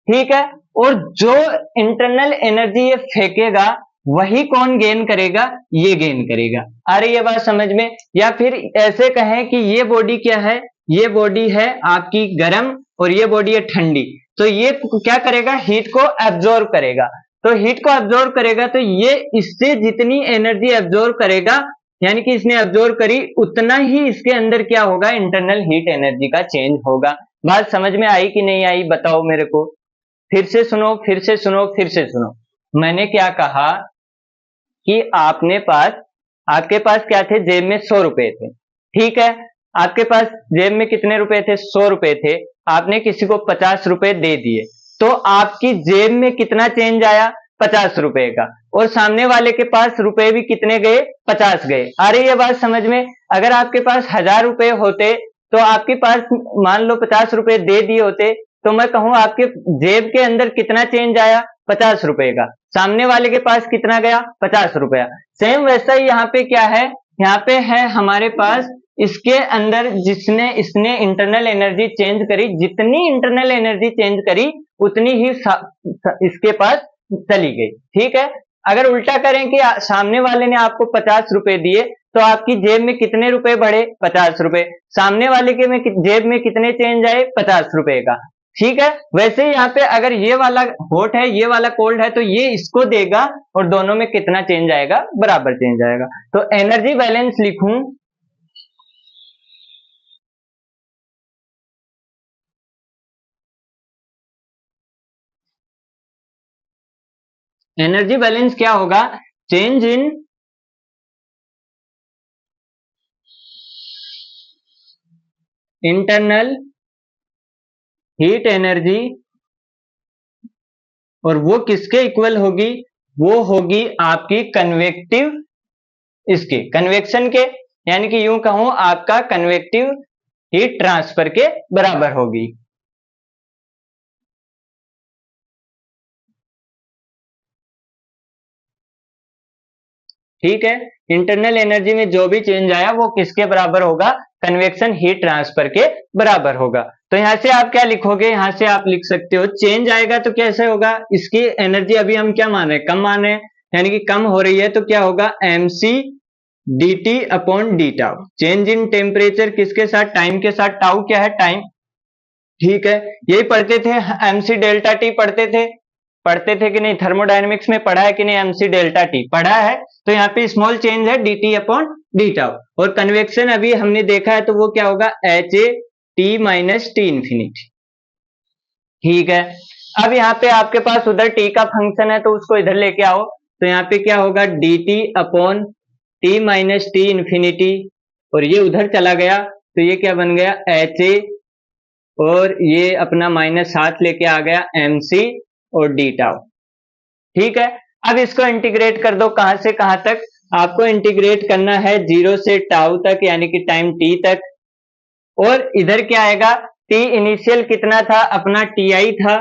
ठीक है। और जो इंटरनल एनर्जी ये फेंकेगा वही कौन गेन करेगा, ये गेन करेगा। आ रही है बात समझ में। या फिर ऐसे कहें कि ये बॉडी क्या है, ये बॉडी है आपकी गर्म और ये बॉडी है ठंडी, तो ये क्या करेगा, हीट को एब्जॉर्ब करेगा। तो हीट को एब्जॉर्ब करेगा तो ये इससे जितनी एनर्जी एब्जॉर्ब करेगा, यानी कि इसने एब्जॉर्ब करी, उतना ही इसके अंदर क्या होगा, इंटरनल हीट एनर्जी का चेंज होगा। बात समझ में आई कि नहीं आई, बताओ मेरे को। फिर से सुनो, फिर से सुनो, फिर से सुनो। मैंने क्या कहा कि आपके पास क्या थे, जेब में 100 रुपए थे, ठीक है। आपके पास जेब में कितने रुपए थे, 100 रुपए थे। आपने किसी को 50 रुपए दे दिए, तो आपकी जेब में कितना चेंज आया, 50 रुपए का। और सामने वाले के पास रुपए भी कितने गए, 50 गए। आ रही है बात समझ में। अगर आपके पास 1000 रुपए होते तो आपके पास मान लो 50 रुपए दे दिए होते, तो मैं कहूं आपके जेब के अंदर कितना चेंज आया, 50 रुपए का। सामने वाले के पास कितना गया, 50 रुपया। सेम वैसा ही यहाँ पे क्या है, यहाँ पे है हमारे पास इसके अंदर इसने इंटरनल एनर्जी चेंज करी, जितनी इंटरनल एनर्जी चेंज करी उतनी ही इसके पास चली गई, ठीक है। अगर उल्टा करें कि सामने वाले ने आपको 50 रुपए दिए तो आपकी जेब में कितने रुपए बढ़े, 50 रुपए। सामने वाले के में जेब में कितने चेंज आए, 50 रुपए का, ठीक है। वैसे ही यहाँ पे अगर ये वाला हॉट है, ये वाला कोल्ड है, तो ये इसको देगा और दोनों में कितना चेंज आएगा, बराबर चेंज आएगा। तो एनर्जी बैलेंस लिखूं, एनर्जी बैलेंस क्या होगा, change in internal heat energy, और वो किसके इक्वल होगी, वो होगी आपकी कन्वेक्टिव, इसके कन्वेक्शन के, यानी कि यूं कहूं आपका कन्वेक्टिव हीट ट्रांसफर के बराबर होगी। ठीक है, इंटरनल एनर्जी में जो भी चेंज आया वो किसके बराबर होगा, कन्वेक्शन हीट ट्रांसफर के बराबर होगा। तो यहां से आप क्या लिखोगे, यहां से आप लिख सकते हो चेंज आएगा तो कैसे होगा, इसकी एनर्जी अभी हम क्या मान रहे हैं, कम मान रहे हैं, यानी कि कम हो रही है, तो क्या होगा mc dt upon D tau. Change in temperature किसके साथ, टाइम के साथ, टाउ क्या है, टाइम, ठीक है। यही पढ़ते थे, mc डेल्टा टी पढ़ते थे कि नहीं, थर्मोडायनेमिक्स में पढ़ा है कि नहीं, mc डेल्टा टी पढ़ा है। तो यहाँ पे स्मॉल चेंज है dt अपॉन डी टाउ, और कन्वेक्शन अभी हमने देखा है तो वो क्या होगा, H A T minus T infinity, ठीक है। अब यहाँ पे आपके पास उधर t का फंक्शन है तो उसको इधर लेके आओ, तो यहाँ पे क्या होगा, dt upon T minus T infinity, और ये उधर चला गया तो ये क्या बन गया, एच ए, और ये अपना माइनस साथ लेके आ गया mc और डी टाउ, ठीक है। अब इसको इंटीग्रेट कर दो, कहां से कहां तक, आपको इंटीग्रेट करना है 0 से टाउ तक, यानी कि टाइम t तक, और इधर क्या आएगा, टी इनिशियल कितना था अपना, टी था,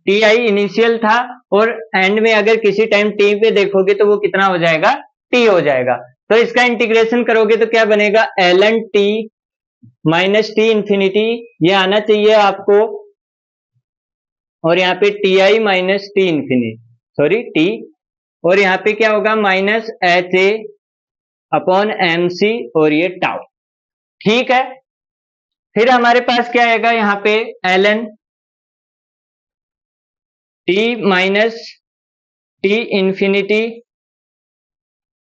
टी इनिशियल था, और एंड में अगर किसी टाइम टी पे देखोगे तो वो कितना हो जाएगा, टी हो जाएगा। तो इसका इंटीग्रेशन करोगे तो क्या बनेगा, ln T minus T infinity, ये आना चाहिए आपको, और यहाँ पे टी आई minus T infinity, sorry T, और यहाँ पे क्या होगा minus H A upon M C, और ये टाउ। ठीक है, फिर हमारे पास क्या आएगा यहाँ पे ln T minus T infinity,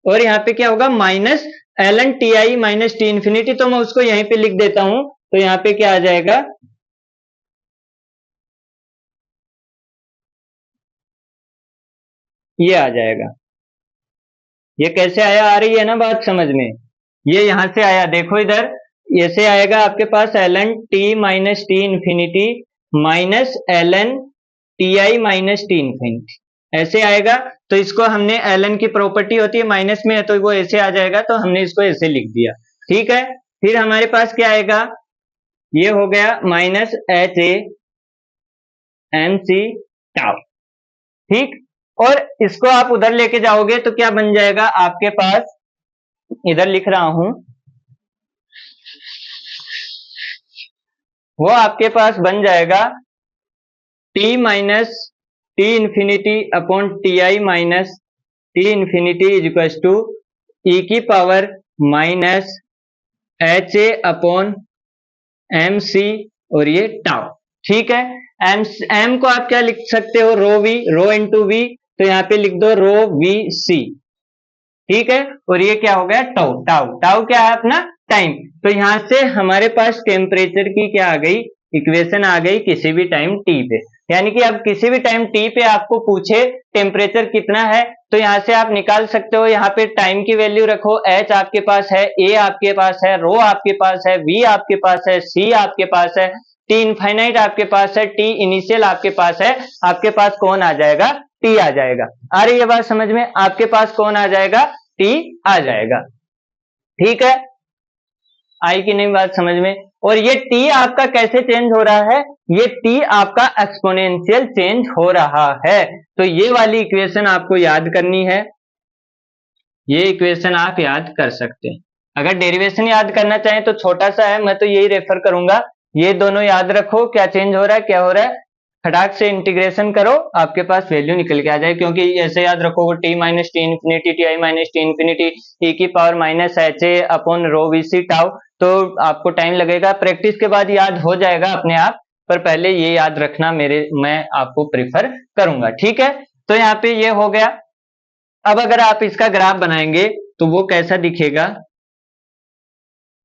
और यहाँ पे क्या होगा minus ln T I minus T infinity, तो मैं उसको यहीं पे लिख देता हूं, तो यहाँ पे क्या आ जाएगा, ये आ जाएगा। ये कैसे आया, आ रही है ना बात समझ में, ये यहां से आया, देखो इधर ऐसे आएगा आपके पास ln T minus T infinity minus ln T I minus T infinity, ऐसे आएगा। तो इसको हमने ln की प्रॉपर्टी होती है माइनस में है तो वो ऐसे आ जाएगा, तो हमने इसको ऐसे लिख दिया। ठीक है, फिर हमारे पास क्या आएगा, ये हो गया minus H A M C tau. ठीक, और इसको आप उधर लेके जाओगे तो क्या बन जाएगा आपके पास, इधर लिख रहा हूं, वो आपके पास बन जाएगा T minus T infinity upon T I minus T infinity is equal to ई की power minus H A upon M C, और ये टाउ। ठीक है, एम को आप क्या लिख सकते हो, rho we, rho into we, तो यहाँ पे लिख दो रो वी सी। ठीक है, और ये क्या हो गया टाउ, टाउ टाउ क्या है अपना टाइम। तो यहां से हमारे पास टेम्परेचर की क्या आ गई, इक्वेशन आ गई किसी भी टाइम टी पे, यानी कि अब किसी भी टाइम टी पे आपको पूछे टेम्परेचर कितना है, तो यहां से आप निकाल सकते हो। यहाँ पे टाइम की वैल्यू रखो, एच आपके पास है, ए आपके पास है, रो आपके पास है, वी आपके पास है, सी आपके पास है, टी इनफाइनाइट आपके पास है, टी इनिशियल आपके पास है, आपके पास कौन आ जाएगा, टी आ जाएगा। आ रही है बात समझ में, आपके पास कौन आ जाएगा, टी आ जाएगा। ठीक है, आई की नहीं बात समझ में। और ये टी आपका कैसे चेंज हो रहा है, ये टी आपका एक्सपोनेंशियल चेंज हो रहा है। तो ये वाली इक्वेशन आपको याद करनी है, ये इक्वेशन आप याद कर सकते हैं। अगर डेरिवेशन याद करना चाहें तो छोटा सा है, मैं तो यही रेफर करूंगा, ये दोनों याद रखो, क्या चेंज हो रहा है क्या हो रहा है, फटाक से इंटीग्रेशन करो, आपके पास वैल्यू निकल के आ जाए। क्योंकि ऐसे याद रखो T minus T infinity T आई माइनस टी इंफिनिटी ई की power minus H A upon rho V C tau, तो आपको टाइम लगेगा, प्रैक्टिस के बाद याद हो जाएगा अपने आप, पर पहले ये याद रखना मैं आपको प्रिफर करूंगा। ठीक है, तो यहाँ पे ये हो गया। अब अगर आप इसका ग्राफ बनाएंगे तो वो कैसा दिखेगा,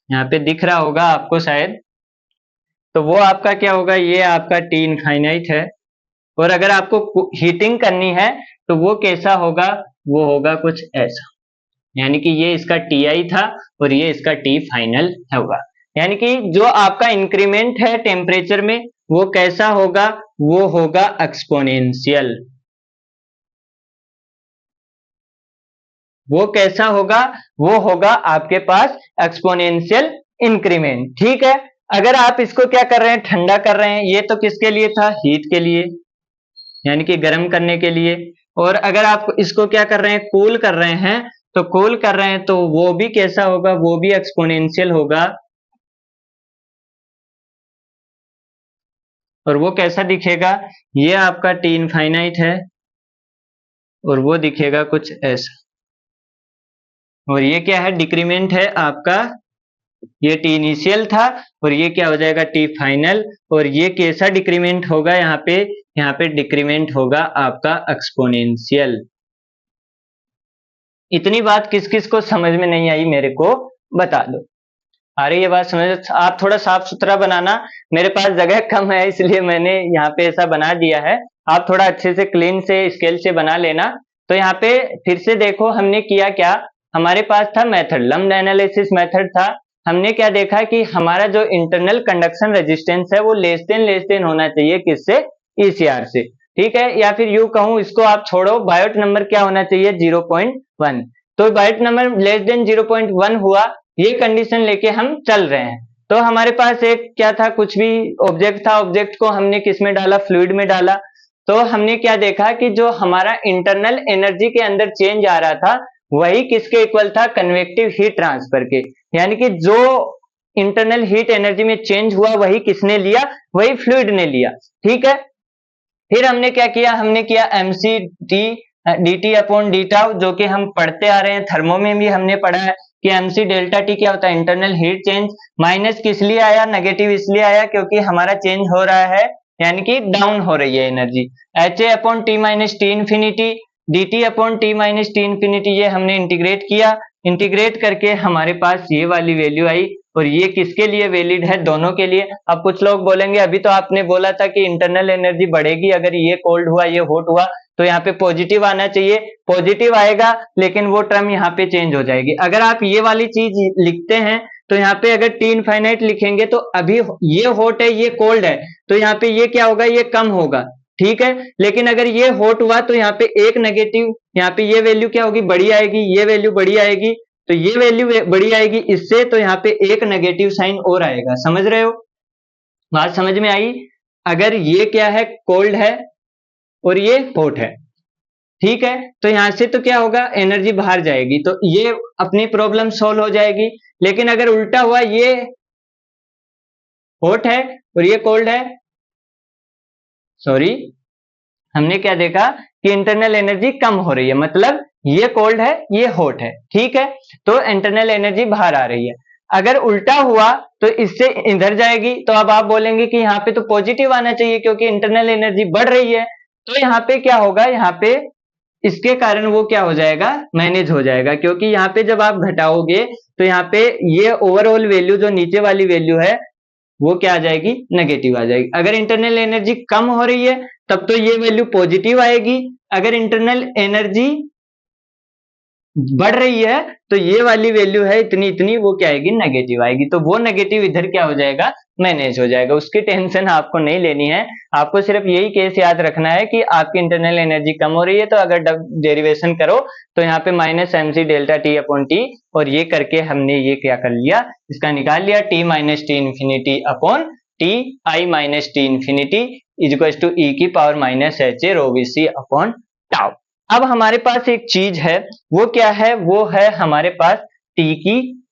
यहाँ पे दिख रहा होगा आपको शायद, तो वो आपका क्या होगा, ये आपका टी इनफाइनाइट है, और अगर आपको हीटिंग करनी है तो वो कैसा होगा, वो होगा कुछ ऐसा, यानी कि ये इसका टी आई था और ये इसका टी फाइनल होगा। यानी कि जो आपका इंक्रीमेंट है टेम्परेचर में वो कैसा होगा, वो होगा एक्सपोनेंशियल। वो कैसा होगा, वो होगा आपके पास एक्सपोनेंशियल इंक्रीमेंट। ठीक है, अगर आप इसको क्या कर रहे हैं, ठंडा कर रहे हैं, ये तो किसके लिए था, हीट के लिए, यानी कि गर्म करने के लिए। और अगर आप इसको क्या कर रहे हैं, कूल कर रहे हैं, तो कूल कर रहे हैं तो वो भी कैसा होगा, वो भी एक्सपोनेंशियल होगा। और वो कैसा दिखेगा, ये आपका टी इनफाइनाइट है और वो दिखेगा कुछ ऐसा, और ये क्या है, डिक्रीमेंट है आपका, ये टी इनिशियल था और ये क्या हो जाएगा, टी फाइनल। और ये कैसा डिक्रीमेंट होगा, यहाँ पे डिक्रीमेंट होगा आपका एक्सपोनेंशियल। इतनी बात किस किस को समझ में नहीं आई मेरे को बता दो। आ रही है बात समझ, आप थोड़ा साफ सुथरा बनाना, मेरे पास जगह कम है इसलिए मैंने यहाँ पे ऐसा बना दिया है, आप थोड़ा अच्छे से क्लीन से स्केल से बना लेना। तो यहाँ पे फिर से देखो हमने किया क्या, हमारे पास था मेथड, लम्प्ड एनालिसिस मेथड था। हमने क्या देखा कि हमारा जो इंटरनल कंडक्शन रेजिस्टेंस है वो लेस देन होना चाहिए किससे, ईसीआर से। ठीक है, या फिर यूं कहूं, इसको आप छोड़ो, बायोट नंबर क्या होना चाहिए, 0.1। तो बायोट नंबर लेस देन 0.1 हुआ, ये कंडीशन लेके हम चल रहे हैं। तो हमारे पास एक क्या था, कुछ भी ऑब्जेक्ट था, ऑब्जेक्ट को हमने किस में डाला, फ्लूइड में डाला। तो हमने क्या देखा कि जो हमारा इंटरनल एनर्जी के अंदर चेंज आ रहा था वही किसके इक्वल था, कन्वेक्टिव हीट ट्रांसफर के। यानी कि जो इंटरनल हीट एनर्जी में चेंज हुआ वही किसने लिया, वही फ्लूइड ने लिया। ठीक है, फिर हमने क्या किया, हमने किया mc dt upon D tau, जो कि हम पढ़ते आ रहे हैं, थर्मो में भी हमने पढ़ा है कि mc डेल्टा टी क्या होता है, इंटरनल हीट चेंज। माइनस किस लिए आया, नेगेटिव इसलिए आया क्योंकि हमारा चेंज हो रहा है, यानी कि डाउन हो रही है energy. H A upon T minus T infinity, D T upon T minus T infinity, ये हमने इंटीग्रेट किया। इंटीग्रेट करके हमारे पास ये वाली वैल्यू आई, और ये किसके लिए वैलिड है, दोनों के लिए। अब कुछ लोग बोलेंगे अभी तो आपने बोला था कि इंटरनल एनर्जी बढ़ेगी अगर ये कोल्ड हुआ ये हॉट हुआ, तो यहाँ पे पॉजिटिव आना चाहिए। पॉजिटिव आएगा लेकिन वो टर्म यहाँ पे चेंज हो जाएगी। अगर आप ये वाली चीज लिखते हैं तो यहाँ पे अगर टी इनफाइनाइट लिखेंगे तो अभी ये हॉट है ये कोल्ड है, तो यहाँ पे ये क्या होगा, ये कम होगा। ठीक है, लेकिन अगर ये हॉट हुआ तो यहाँ पे एक नेगेटिव, यहाँ पे ये वैल्यू क्या होगी, बड़ी आएगी, ये वैल्यू बड़ी आएगी, तो ये वैल्यू बड़ी आएगी इससे, तो यहाँ पे एक नेगेटिव साइन और आएगा। समझ रहे हो, बात समझ में आई। अगर ये क्या है, कोल्ड है और ये हॉट है, ठीक है, तो यहां से तो क्या होगा, एनर्जी बाहर जाएगी, तो ये अपनी प्रॉब्लम सॉल्व हो जाएगी। लेकिन अगर उल्टा हुआ, ये हॉट है और ये कोल्ड है, सॉरी, हमने क्या देखा कि इंटरनल एनर्जी कम हो रही है, मतलब ये कोल्ड है ये हॉट है। ठीक है, तो इंटरनल एनर्जी बाहर आ रही है। अगर उल्टा हुआ तो इससे इधर जाएगी, तो अब आप बोलेंगे कि यहाँ पे तो पॉजिटिव आना चाहिए क्योंकि इंटरनल एनर्जी बढ़ रही है। तो यहाँ पे क्या होगा, यहाँ पे इसके कारण वो क्या हो जाएगा, मैनेज हो जाएगा, क्योंकि यहाँ पे जब आप घटाओगे तो यहाँ पे ये ओवरऑल वैल्यू जो नीचे वाली वैल्यू है वो क्या आ जाएगी, नेगेटिव आ जाएगी। अगर इंटरनल एनर्जी कम हो रही है तब तो ये वैल्यू पॉजिटिव आएगी, अगर इंटरनल एनर्जी बढ़ रही है तो ये वाली वैल्यू है इतनी इतनी, वो क्या आएगी, नेगेटिव आएगी। तो वो नेगेटिव इधर क्या हो जाएगा, मैनेज हो जाएगा। उसकी टेंशन आपको नहीं लेनी है, आपको सिर्फ यही केस याद रखना है कि आपकी इंटरनल एनर्जी कम हो रही है, तो अगर डेरिवेशन करो तो यहाँ पे minus M C delta T upon T, और ये करके हमने ये क्या कर लिया, इसका निकाल लिया, T minus T infinity upon T I minus T infinity equal to ई की power minus H A rho V C upon tau. अब हमारे पास एक चीज है, वो क्या है, वो है हमारे पास टी की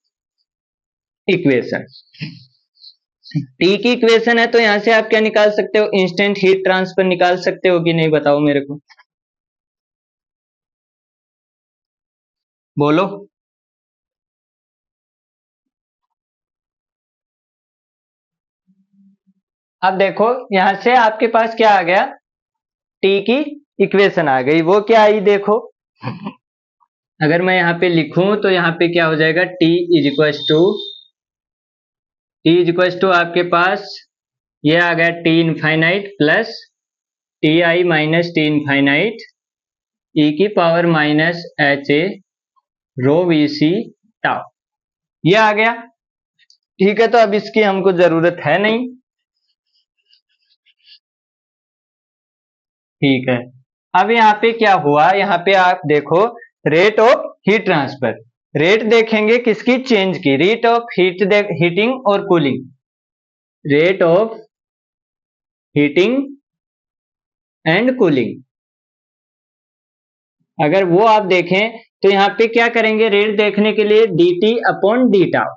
इक्वेशन। टी की इक्वेशन है तो यहां से आप क्या निकाल सकते हो, इंस्टेंट हीट ट्रांसफर निकाल सकते हो कि नहीं, बताओ मेरे को, बोलो। अब देखो यहां से आपके पास क्या आ गया, टी की इक्वेशन आ गई। वो क्या आई देखो, अगर मैं यहाँ पे लिखूं तो यहाँ पे क्या हो जाएगा, टी इज टू आपके पास ये आ गया टी इनफाइनाइट प्लस टी आई माइनस टी इनफाइनाइट ई की power minus H A rho V C tau, ये आ गया। ठीक है, तो अब इसकी हमको जरूरत है नहीं। ठीक है, अब यहाँ पे क्या हुआ, यहाँ पे आप देखो rate of heat transfer, rate देखेंगे किसकी, चेंज की, रेट ऑफ हीटिंग और cooling, rate of heating and cooling. अगर वो आप देखें तो यहाँ पे क्या करेंगे, रेट देखने के लिए D T upon D tau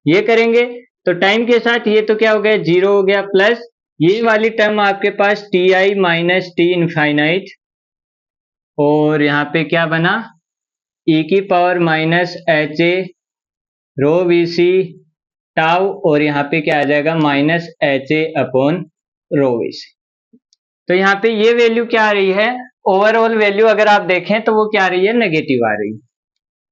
ये करेंगे, तो टाइम के साथ ये तो क्या हो गया, जीरो हो गया, प्लस ये वाली टर्म आपके पास टी आई माइनस टी इनफाइनाइट, और यहाँ पे क्या बना, ई की power minus H A rho V C tau, और यहाँ पे क्या आ जाएगा, minus H A upon rho V c. तो यहाँ पे ये वैल्यू क्या आ रही है, ओवरऑल वैल्यू अगर आप देखें तो वो क्या आ रही है, नेगेटिव आ रही है,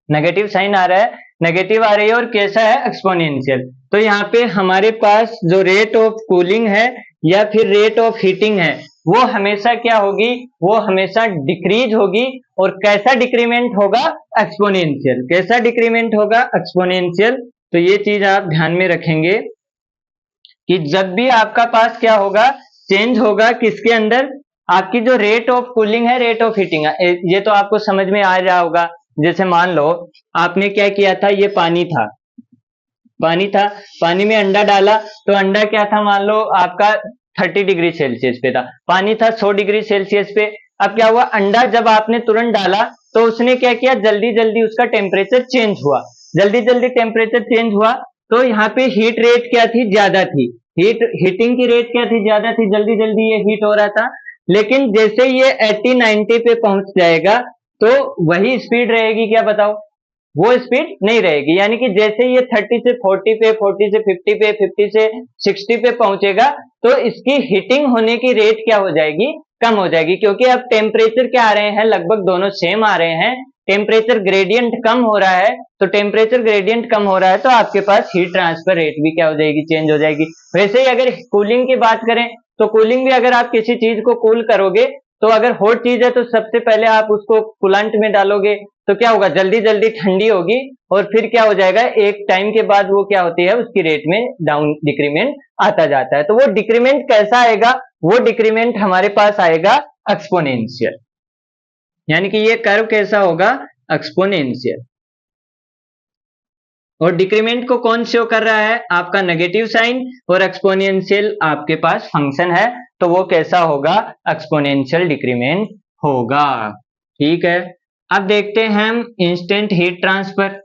नेगेटिव साइन आ रहा है, नेगेटिव आ रही है, और कैसा है, एक्सपोनेंशियल। तो यहाँ पे हमारे पास जो रेट ऑफ कूलिंग है या फिर रेट ऑफ हीटिंग है वो हमेशा क्या होगी, वो हमेशा डिक्रीज होगी, और कैसा डिक्रीमेंट होगा, एक्सपोनेंशियल। कैसा डिक्रीमेंट होगा, एक्सपोनेंशियल। तो ये चीज आप ध्यान में रखेंगे कि जब भी आपका पास क्या होगा, चेंज होगा किसके अंदर, आपकी जो रेट ऑफ कूलिंग है, रेट ऑफ हीटिंग है, ये तो आपको समझ में आ रहा होगा। जैसे मान लो आपने क्या किया था, ये पानी था, पानी था, पानी में अंडा डाला तो अंडा क्या था, मान लो आपका 30 डिग्री सेल्सियस पे था, पानी था 100 डिग्री सेल्सियस पे। अब क्या हुआ, अंडा जब आपने तुरंत डाला तो उसने क्या किया, जल्दी जल्दी उसका टेम्परेचर चेंज हुआ, जल्दी जल्दी टेम्परेचर चेंज हुआ तो यहाँ पे हीट रेट क्या थी, ज्यादा थी, हीटिंग की रेट क्या थी, ज्यादा थी, जल्दी जल्दी ये हीट हो रहा था। लेकिन जैसे ये 80-90 पे पहुंच जाएगा तो वही स्पीड रहेगी क्या, बताओ, वो स्पीड नहीं रहेगी। यानी कि जैसे ये 30 से 40 पे, 40 से 50 पे, 50 से 60 पे पहुंचेगा तो इसकी हीटिंग होने की रेट क्या हो जाएगी, कम हो जाएगी, क्योंकि अब टेम्परेचर क्या आ रहे हैं, लगभग दोनों सेम आ रहे हैं, टेम्परेचर ग्रेडियंट कम हो रहा है, तो टेम्परेचर ग्रेडियंट कम हो रहा है तो आपके पास हीट ट्रांसफर रेट भी क्या हो जाएगी, चेंज हो जाएगी। वैसे ही अगर कूलिंग की बात करें तो कूलिंग भी अगर आप किसी चीज को कूल करोगे तो अगर हॉट चीज है तो सबसे पहले आप उसको कूलेंट में डालोगे तो क्या होगा, जल्दी जल्दी ठंडी होगी और फिर क्या हो जाएगा, एक टाइम के बाद वो क्या होती है, उसकी रेट में डाउन डिक्रीमेंट आता जाता है। तो वो डिक्रीमेंट कैसा आएगा, वो डिक्रीमेंट हमारे पास आएगा एक्सपोनेंशियल, यानी कि ये कर्व कैसा होगा, एक्सपोनेंशियल। और डिक्रीमेंट को कौन शो कर रहा है, आपका नेगेटिव साइन, और एक्सपोनेंशियल आपके पास फंक्शन है तो वो कैसा होगा, एक्सपोनेंशियल डिक्रीमेंट होगा। ठीक है, अब देखते हैं हम instant heat transfer.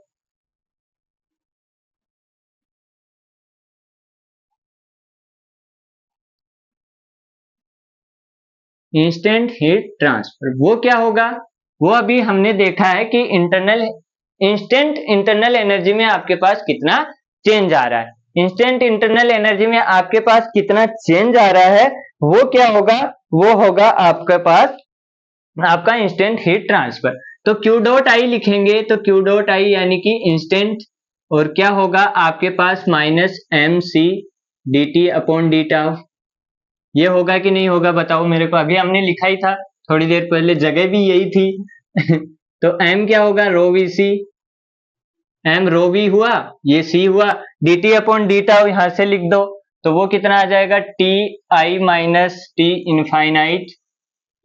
Instant heat transfer वो क्या होगा, वो अभी हमने देखा है कि इंस्टेंट इंटरनल एनर्जी में आपके पास कितना चेंज आ रहा है, इंस्टेंट इंटरनल एनर्जी में आपके पास कितना चेंज आ रहा है, वो क्या होगा, वो होगा आपके पास आपका इंस्टेंट हीट ट्रांसफर। तो क्यू डॉट आई लिखेंगे तो क्यू डॉट आई यानी कि इंस्टेंट, और क्या होगा आपके पास minus M C D T upon D tau. ये होगा कि नहीं होगा बताओ मेरे को, अभी हमने लिखा ही था थोड़ी देर पहले, जगह भी यही थी तो एम क्या होगा, rho V C, M rho V हुआ, ये सी हुआ, D T upon D tau यहां से लिख दो तो वो कितना आ जाएगा, टी आई माइनस टी इनफाइनाइट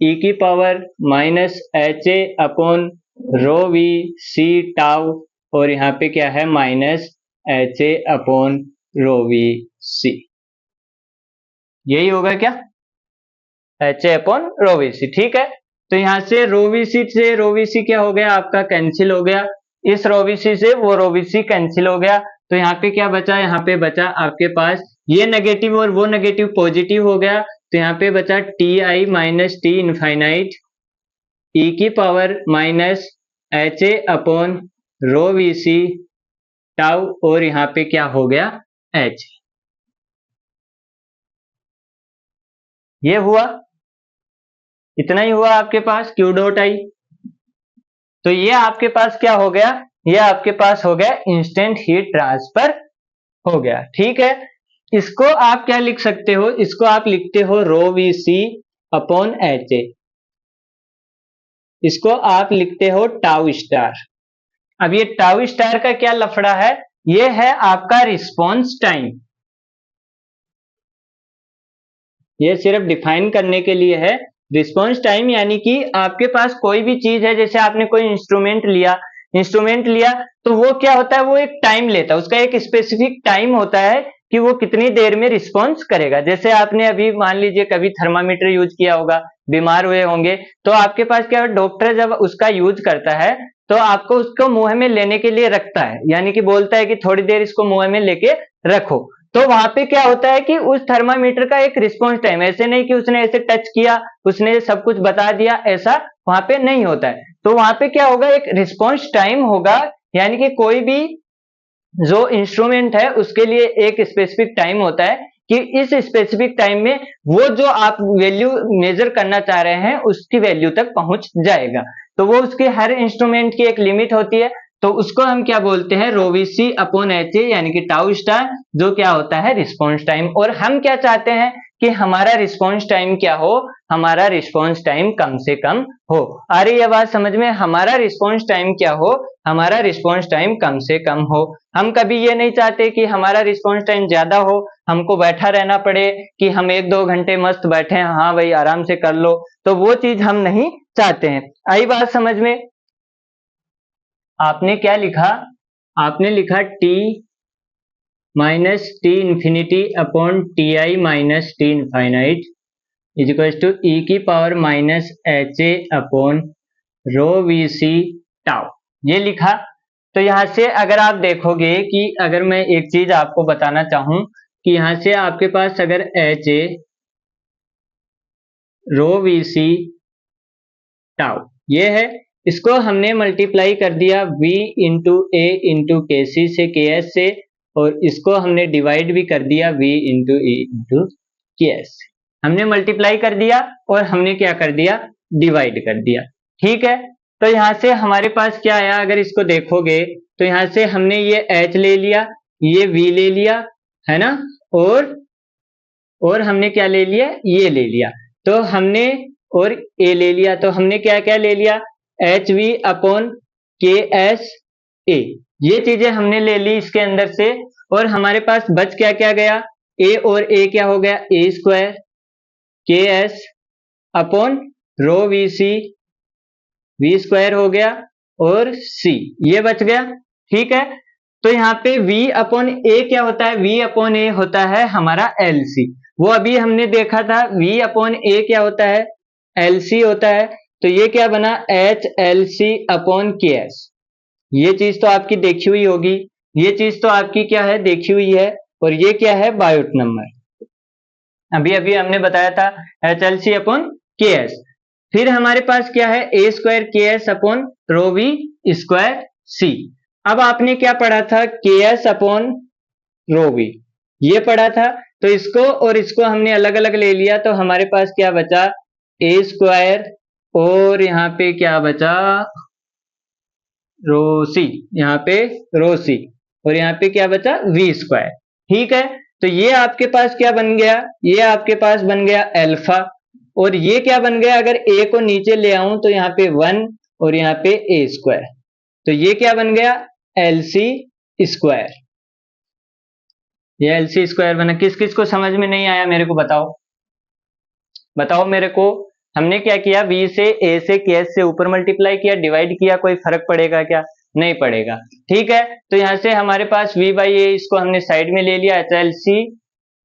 ई की power minus H A upon rho V C tau, और यहाँ पे क्या है, minus H A upon rho V C, यही होगा क्या, H A upon rho V C. ठीक है, तो यहां से रो वी सी क्या हो गया, आपका कैंसिल हो गया, इस रो वी सी से वो रो वी सी कैंसिल हो गया, तो यहाँ पे क्या बचा, यहाँ पे बचा आपके पास ये नेगेटिव और वो नेगेटिव पॉजिटिव हो गया, तो यहाँ पे बचा टी आई माइनस टी इनफाइनाइट ई की power minus H A upon rho V C tau, और यहाँ पे क्या हो गया, एच, ये हुआ, इतना ही हुआ आपके पास क्यू डॉट आई। तो ये आपके पास क्या हो गया, ये आपके पास हो गया इंस्टेंट हीट ट्रांसफर हो गया। ठीक है, इसको आप क्या लिख सकते हो, इसको आप लिखते हो rho V C upon H A, इसको आप लिखते हो टाउ स्टार। अब ये टाउ स्टार का क्या लफड़ा है, ये है आपका रिस्पॉन्स टाइम, ये सिर्फ डिफाइन करने के लिए है, रिस्पॉन्स टाइम, यानी कि आपके पास कोई भी चीज है, जैसे आपने कोई इंस्ट्रूमेंट लिया तो वो क्या होता है, वो एक टाइम लेता है, उसका एक स्पेसिफिक टाइम होता है कि वो कितनी देर में रिस्पॉन्स करेगा। जैसे आपने अभी मान लीजिए कभी थर्मामीटर यूज किया होगा, बीमार हुए होंगे, तो आपके पास क्या, डॉक्टर जब उसका यूज करता है तो आपको उसको मुंह में लेने के लिए रखता है, यानी कि बोलता है कि थोड़ी देर इसको मुंह में लेके रखो, तो वहां पे क्या होता है कि उस थर्मामीटर का एक रिस्पॉन्स टाइम, ऐसे नहीं कि उसने ऐसे टच किया, उसने सब कुछ बता दिया, ऐसा वहां पे नहीं होता है। तो वहां पे क्या होगा, एक रिस्पॉन्स टाइम होगा, यानी कि कोई भी जो इंस्ट्रूमेंट है उसके लिए एक स्पेसिफिक टाइम होता है कि इस स्पेसिफिक टाइम में वो जो आप वैल्यू मेजर करना चाह रहे हैं उसकी वैल्यू तक पहुंच जाएगा। तो वो उसके हर इंस्ट्रूमेंट की एक लिमिट होती है, तो उसको हम क्या बोलते हैं, rho V C upon H A, यानी कि टाउ स्टार, जो क्या होता है, रिस्पॉन्स टाइम। और हम क्या चाहते हैं कि हमारा रिस्पॉन्स टाइम क्या हो, हमारा रिस्पॉन्स टाइम कम से कम हो। आ रही है बात समझ में, हमारा रिस्पॉन्स टाइम क्या हो, हमारा रिस्पॉन्स टाइम कम से कम हो। हम कभी ये नहीं चाहते कि हमारा रिस्पॉन्स टाइम ज्यादा हो, हमको बैठा रहना पड़े कि हम 1-2 घंटे मस्त बैठे, हाँ भाई आराम से कर लो, तो वो चीज हम नहीं चाहते हैं। आई बात समझ में, आपने क्या लिखा, आपने लिखा T minus T infinity upon T I minus T infinite is equal to ई की power minus H A upon rho V C tau, ये लिखा। तो यहाँ से अगर आप देखोगे कि अगर मैं एक चीज आपको बताना चाहूं कि यहाँ से आपके पास अगर H A rho V C tau ये है, इसको हमने मल्टीप्लाई कर दिया v इंटू ए इंटू के सी से के एस से, और इसको हमने डिवाइड भी कर दिया v इंटू ए इंटू के एस से। हमने मल्टीप्लाई कर दिया और हमने क्या कर दिया, डिवाइड कर दिया। ठीक है, तो यहाँ से हमारे पास क्या आया, अगर इसको देखोगे तो यहाँ से हमने ये h ले लिया, ये v ले लिया, है ना, और हमने क्या ले लिया, ये ले लिया, तो हमने और a ले लिया, तो हमने क्या क्या ले लिया, एच वी अपॉन के एस ए, ये चीजें हमने ले ली इसके अंदर से। और हमारे पास बच क्या क्या गया, a और a क्या हो गया, ए स्क्वायर के S upon rho V C, V square हो गया, और c ये बच गया। ठीक है, तो यहाँ पे v अपॉन ए क्या होता है, v अपॉन ए होता है हमारा LC, वो अभी हमने देखा था v अपॉन ए क्या होता है, LC होता है। तो ये क्या बना, HLC अपॉन के एस, ये चीज तो आपकी देखी हुई होगी, ये चीज तो आपकी क्या है, देखी हुई है। और ये क्या है, बायोट नंबर, अभी अभी हमने बताया था HLC अपॉन के एस। फिर हमारे पास क्या है, ए स्क्वायर के S upon rho V square C. अब आपने क्या पढ़ा था, के एस अपॉन रो वी, ये पढ़ा था, तो इसको और इसको हमने अलग अलग ले लिया, तो हमारे पास क्या बचा, ए स्क्वायर, और यहाँ पे क्या बचा, रो सी, यहाँ पे रो सी, और यहाँ पे क्या बचा, वी स्क्वायर। ठीक है, तो ये आपके पास क्या बन गया, ये आपके पास बन गया अल्फा, और ये क्या बन गया, अगर ए को नीचे ले आऊं तो यहाँ पे 1 और यहाँ पे ए स्क्वायर, तो ये क्या बन गया, एलसी स्क्वायर। ये एलसी स्क्वायर बना। किस किस को समझ में नहीं आया मेरे को बताओ, बताओ मेरे को। हमने क्या किया, v से a से के एस से ऊपर मल्टीप्लाई किया, डिवाइड किया, कोई फर्क पड़ेगा क्या, नहीं पड़ेगा। ठीक है, तो यहाँ से हमारे पास v बाई ए, इसको हमने साइड में ले लिया, HLC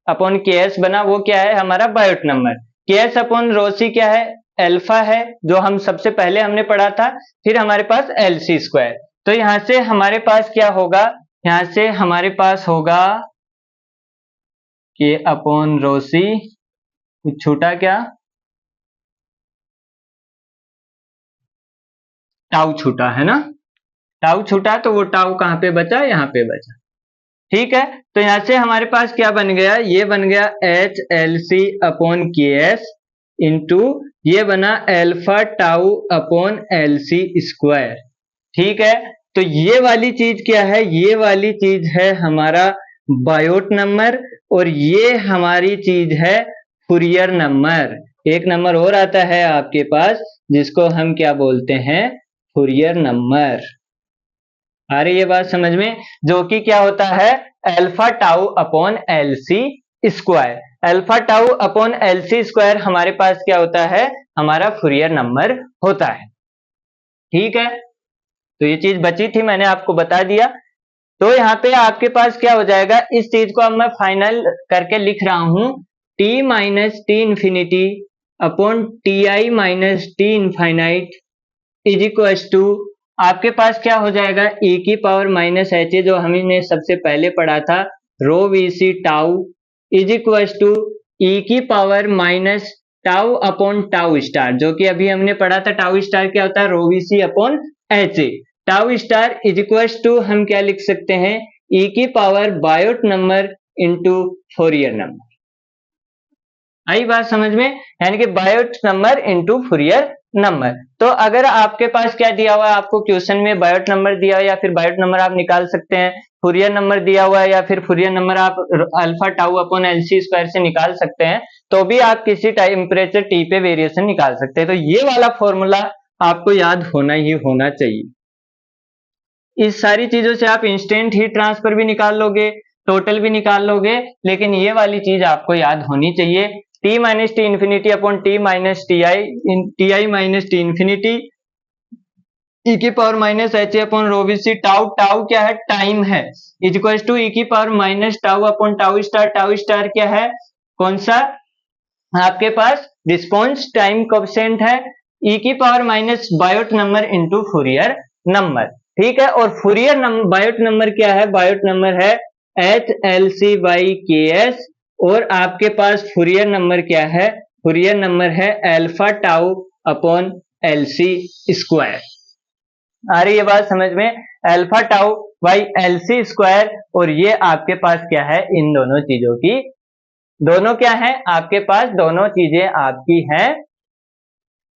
अपॉन के एस बना, वो क्या है हमारा बायोट नंबर। के एस अपॉन रो सी क्या है, अल्फा है, जो हम सबसे पहले हमने पढ़ा था। फिर हमारे पास LC स्क्वायर, तो यहाँ से हमारे पास क्या होगा, यहाँ से हमारे पास होगा के अपॉन रो सी, कुछ छूटा क्या, टाउ छूटा है ना, टाउ छूटा, तो वो टाउ कहां पे बचा, यहाँ पे बचा। ठीक है, तो यहां से हमारे पास क्या बन गया, ये बन गया HLC अपॉन के एस इंटू ये बना alpha tau upon LC square. ठीक है, तो ये वाली चीज क्या है, ये वाली चीज है हमारा बायोट नंबर, और ये हमारी चीज है फूरियर नंबर। एक नंबर और आता है आपके पास जिसको हम क्या बोलते हैं, फूरियर नंबर। आ रही है बात समझ में, जो कि क्या होता है, alpha tau upon LC square. Alpha tau upon LC square हमारे पास क्या होता है, हमारा फूरियर नंबर होता है। ठीक है, तो ये चीज बची थी, मैंने आपको बता दिया। तो यहाँ पे आपके पास क्या हो जाएगा, इस चीज को अब मैं फाइनल करके लिख रहा हूं, t minus T infinity upon T I minus T infinite is equal to, आपके पास क्या हो जाएगा, e की पावर माइनस एच ए, जो हमने सबसे पहले पढ़ा था, rho V C tau is equal to e की power minus tau upon tau star, जो कि अभी हमने पढ़ा था, टाउ स्टार क्या होता है, rho V C upon H A. Tau star is equal to हम क्या लिख सकते हैं, e की power Biot number into Fourier number. आई बात समझ में, यानी कि Biot number into Fourier number. तो अगर आपके पास क्या दिया हुआ है, आपको क्वेश्चन में बायोट नंबर दिया है, या फिर बायोट नंबर आप निकाल सकते हैं, फूरियर नंबर दिया हुआ है, या फिर फूरियर नंबर आप alpha tau upon LC square से निकाल सकते हैं, तो भी आप किसी टेम्परेचर T पे वेरिएशन निकाल सकते हैं। तो ये वाला फॉर्मूला आपको याद होना ही होना चाहिए। इस सारी चीजों से आप इंस्टेंट हीट ट्रांसफर भी निकाल लोगे, टोटल भी निकाल लोगे, लेकिन ये वाली चीज आपको याद होनी चाहिए, t minus T infinity upon T minus T आई माइनस टी इन्फिनिटी ई की power minus H upon rho V सी, टाउ टाउ क्या है, टाइम है, इज इक्वल टू ई की power minus tau upon tau star क्या है, कौन सा आपके पास रिस्पॉन्स टाइम कोएफिशिएंट है, ई की power minus Biot number into Fourier number, ठीक है। और फूरियर नंबर बायोट नंबर क्या है, बायोट नंबर है H L C by K S, और आपके पास फूरियर नंबर क्या है, फूरियर नंबर है alpha tau upon L C square. आ रही है बात समझ में, alpha tau by L C square, और ये आपके पास क्या है, इन दोनों चीजों की, दोनों क्या है आपके पास, दोनों चीजें आपकी हैं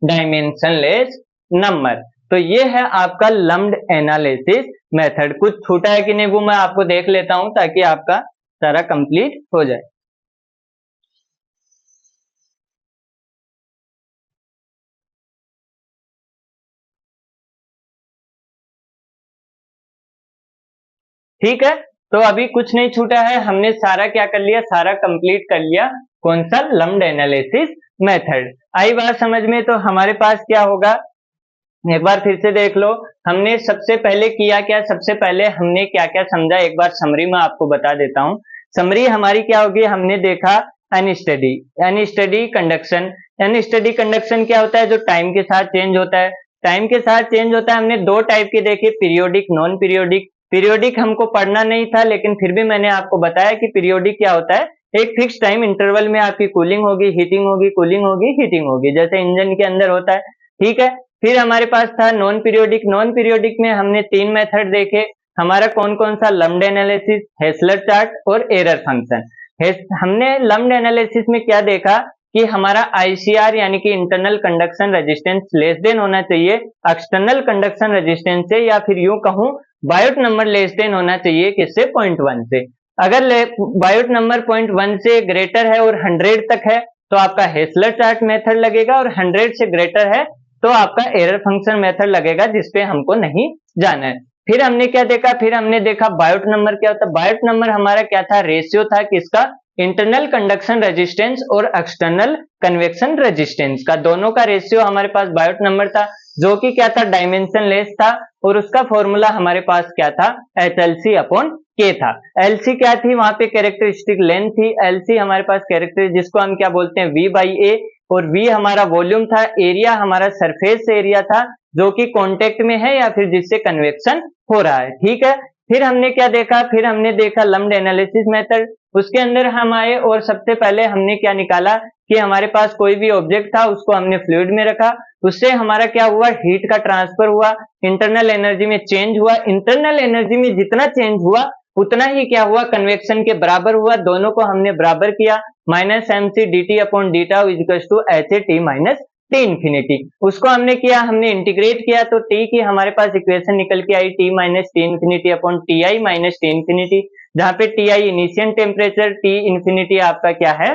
डायमेंशनलेस नंबर। तो ये है आपका लम्प्ड एनालिसिस मेथड। कुछ छूटा है कि नहीं वो मैं आपको देख लेता हूं ताकि आपका सारा कंप्लीट हो जाए। ठीक है, तो अभी कुछ नहीं छूटा है, हमने सारा क्या कर लिया, सारा कंप्लीट कर लिया, कौन सा, लम्प्ड एनालिसिस मेथड। आई बात समझ में, तो हमारे पास क्या होगा, एक बार फिर से देख लो, हमने सबसे पहले किया क्या, सबसे पहले हमने क्या क्या समझा, एक बार समरी में आपको बता देता हूं। समरी हमारी क्या होगी, हमने देखा अनस्टडी कंडक्शन। अनस्टडी कंडक्शन क्या होता है, जो टाइम के साथ चेंज होता है, टाइम के साथ चेंज होता है। हमने दो टाइप के देखे, पीरियोडिक, नॉन पीरियोडिक। पीरियोडिक हमको पढ़ना नहीं था, लेकिन फिर भी मैंने आपको बताया कि पीरियोडिक क्या होता है, एक फिक्स टाइम इंटरवल में आपकी कूलिंग होगी, हीटिंग होगी, कूलिंग होगी, हीटिंग होगी, जैसे इंजन के अंदर होता है, ठीक है। फिर हमारे पास था नॉन पीरियोडिक। नॉन पीरियोडिक में हमने तीन मेथड देखे, हमारा कौन कौन सा, लम्प्ड एनालिसिस, हेसलर चार्ट और एरर फंक्शन। हमने लम्प्ड एनालिसिस में क्या देखा कि हमारा आईसीआर यानी कि internal conduction resistance less than होना चाहिए एक्सटर्नल कंडक्शन रेजिस्टेंस से, या फिर यूं कहूं बायोट नंबर लेस देन होना चाहिए किससे, 0.1 से। अगर बायोट नंबर 0.1 से ग्रेटर है और 100 तक है तो आपका हेसलर चार्ट मेथड लगेगा, और 100 से ग्रेटर है तो आपका एरर फंक्शन मेथड लगेगा, जिसपे हमको नहीं जाना है। फिर हमने क्या देखा, फिर हमने देखा बायोट नंबर क्या होता है। बायोट नंबर हमारा क्या था, रेशियो था किसका, इंटरनल कंडक्शन रेजिस्टेंस और एक्सटर्नल कन्वेक्शन रेजिस्टेंस का, दोनों का रेशियो हमारे पास बायोट नंबर था, जो कि क्या था, डायमेंशन लेस था, और उसका फॉर्मूला हमारे पास क्या था, एच एल सी अपॉन के था। एलसी क्या थी, वहां पे कैरेक्टरिस्टिक लेंथ थी, एलसी हमारे पास कैरेक्टर जिसको हम क्या बोलते हैं, वी बाई ए, और वी हमारा वॉल्यूम था, एरिया हमारा सरफेस एरिया था जो कि कांटेक्ट में है या फिर जिससे कन्वेक्शन हो रहा है, ठीक है। फिर हमने क्या देखा, फिर हमने देखा लम्प्ड एनालिसिस मेथड, उसके अंदर हम आए और सबसे पहले हमने क्या निकाला कि हमारे पास कोई भी ऑब्जेक्ट था, उसको हमने फ्लूइड में रखा, उससे हमारा क्या हुआ, हीट का ट्रांसफर हुआ, इंटरनल एनर्जी में चेंज हुआ, इंटरनल एनर्जी में जितना चेंज हुआ उतना ही क्या हुआ, कन्वेक्शन के बराबर हुआ, दोनों को हमने बराबर किया, minus M C D T upon D tau is equal to H A T minus T infinity. उसको हमने किया, हमने इंटीग्रेट किया तो टी की हमारे पास इक्वेशन निकल के आई, T minus T infinity upon T आई माइनस टी इन्फिनिटी, जहां पे T I initial temperature, T infinity आपका क्या है,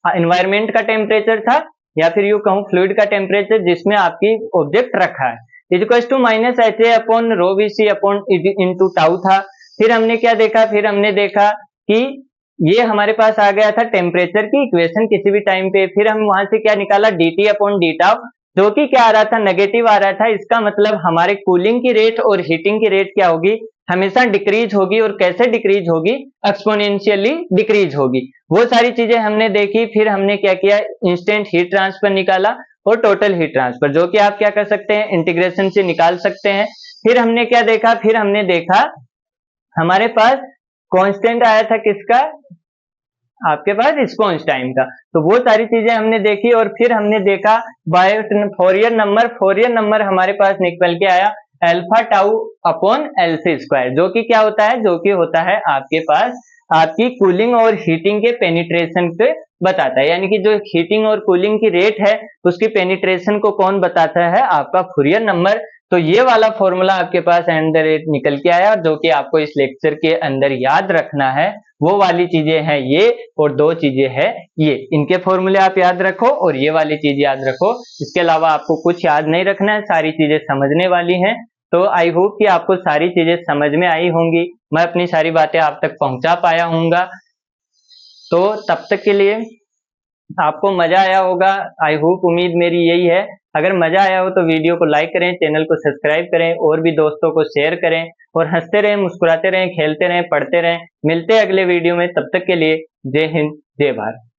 एनवायरमेंट का टेम्परेचर था, या फिर यू कहूं फ्लूइड का टेम्परेचर जिसमें आपकी ऑब्जेक्ट रखा है, is equal to minus H A upon rho V C upon into tau था। फिर हमने क्या देखा, फिर हमने देखा कि ये हमारे पास आ गया था टेम्परेचर की इक्वेशन किसी भी टाइम पे, फिर हम वहां से क्या निकाला, dt अपॉन डी टाउ, जो कि क्या आ रहा था, नेगेटिव आ रहा था। इसका मतलब हमारे कूलिंग की रेट और हीटिंग की रेट क्या होगी, हमेशा डिक्रीज होगी, और कैसे डिक्रीज होगी, एक्सपोनेंशियली डिक्रीज होगी। वो सारी चीजें हमने देखी। फिर हमने क्या किया, इंस्टेंट हीट ट्रांसफर निकाला और टोटल हीट ट्रांसफर, जो कि आप क्या कर सकते हैं, इंटीग्रेशन से निकाल सकते हैं। फिर हमने क्या देखा, फिर हमने देखा हमारे पास कांस्टेंट आया था किसका, आपके पास रिस्पॉन्स टाइम का, तो वो सारी चीजें हमने देखी। और फिर हमने देखा फोरियर नंबर, फोरियर नंबर हमारे पास निकल के आया alpha tau upon L C square, जो कि क्या होता है, जो कि होता है आपके पास आपकी कूलिंग और हीटिंग के पेनिट्रेशन पे बताता है, यानी कि जो हीटिंग और कूलिंग की रेट है उसकी पेनिट्रेशन को कौन बताता है, आपका फोरियर नंबर। तो ये वाला फॉर्मूला आपके पास एंड द रेट निकल के आया, जो कि आपको इस लेक्चर के अंदर याद रखना है। वो वाली चीजें हैं ये, और दो चीजें हैं ये, इनके फॉर्मूले आप याद रखो और ये वाली चीज याद रखो। इसके अलावा आपको कुछ याद नहीं रखना है, सारी चीजें समझने वाली हैं। तो आई होप कि आपको सारी चीजें समझ में आई होंगी, मैं अपनी सारी बातें आप तक पहुंचा पाया हूँगा। तो तब तक के लिए आपको मजा आया होगा, आई होप, उम्मीद मेरी यही है अगर मजा आया हो तो वीडियो को लाइक करें, चैनल को सब्सक्राइब करें और भी दोस्तों को शेयर करें और हंसते रहें, मुस्कुराते रहें, खेलते रहें, पढ़ते रहें। मिलते हैं अगले वीडियो में, तब तक के लिए जय हिंद, जय भारत।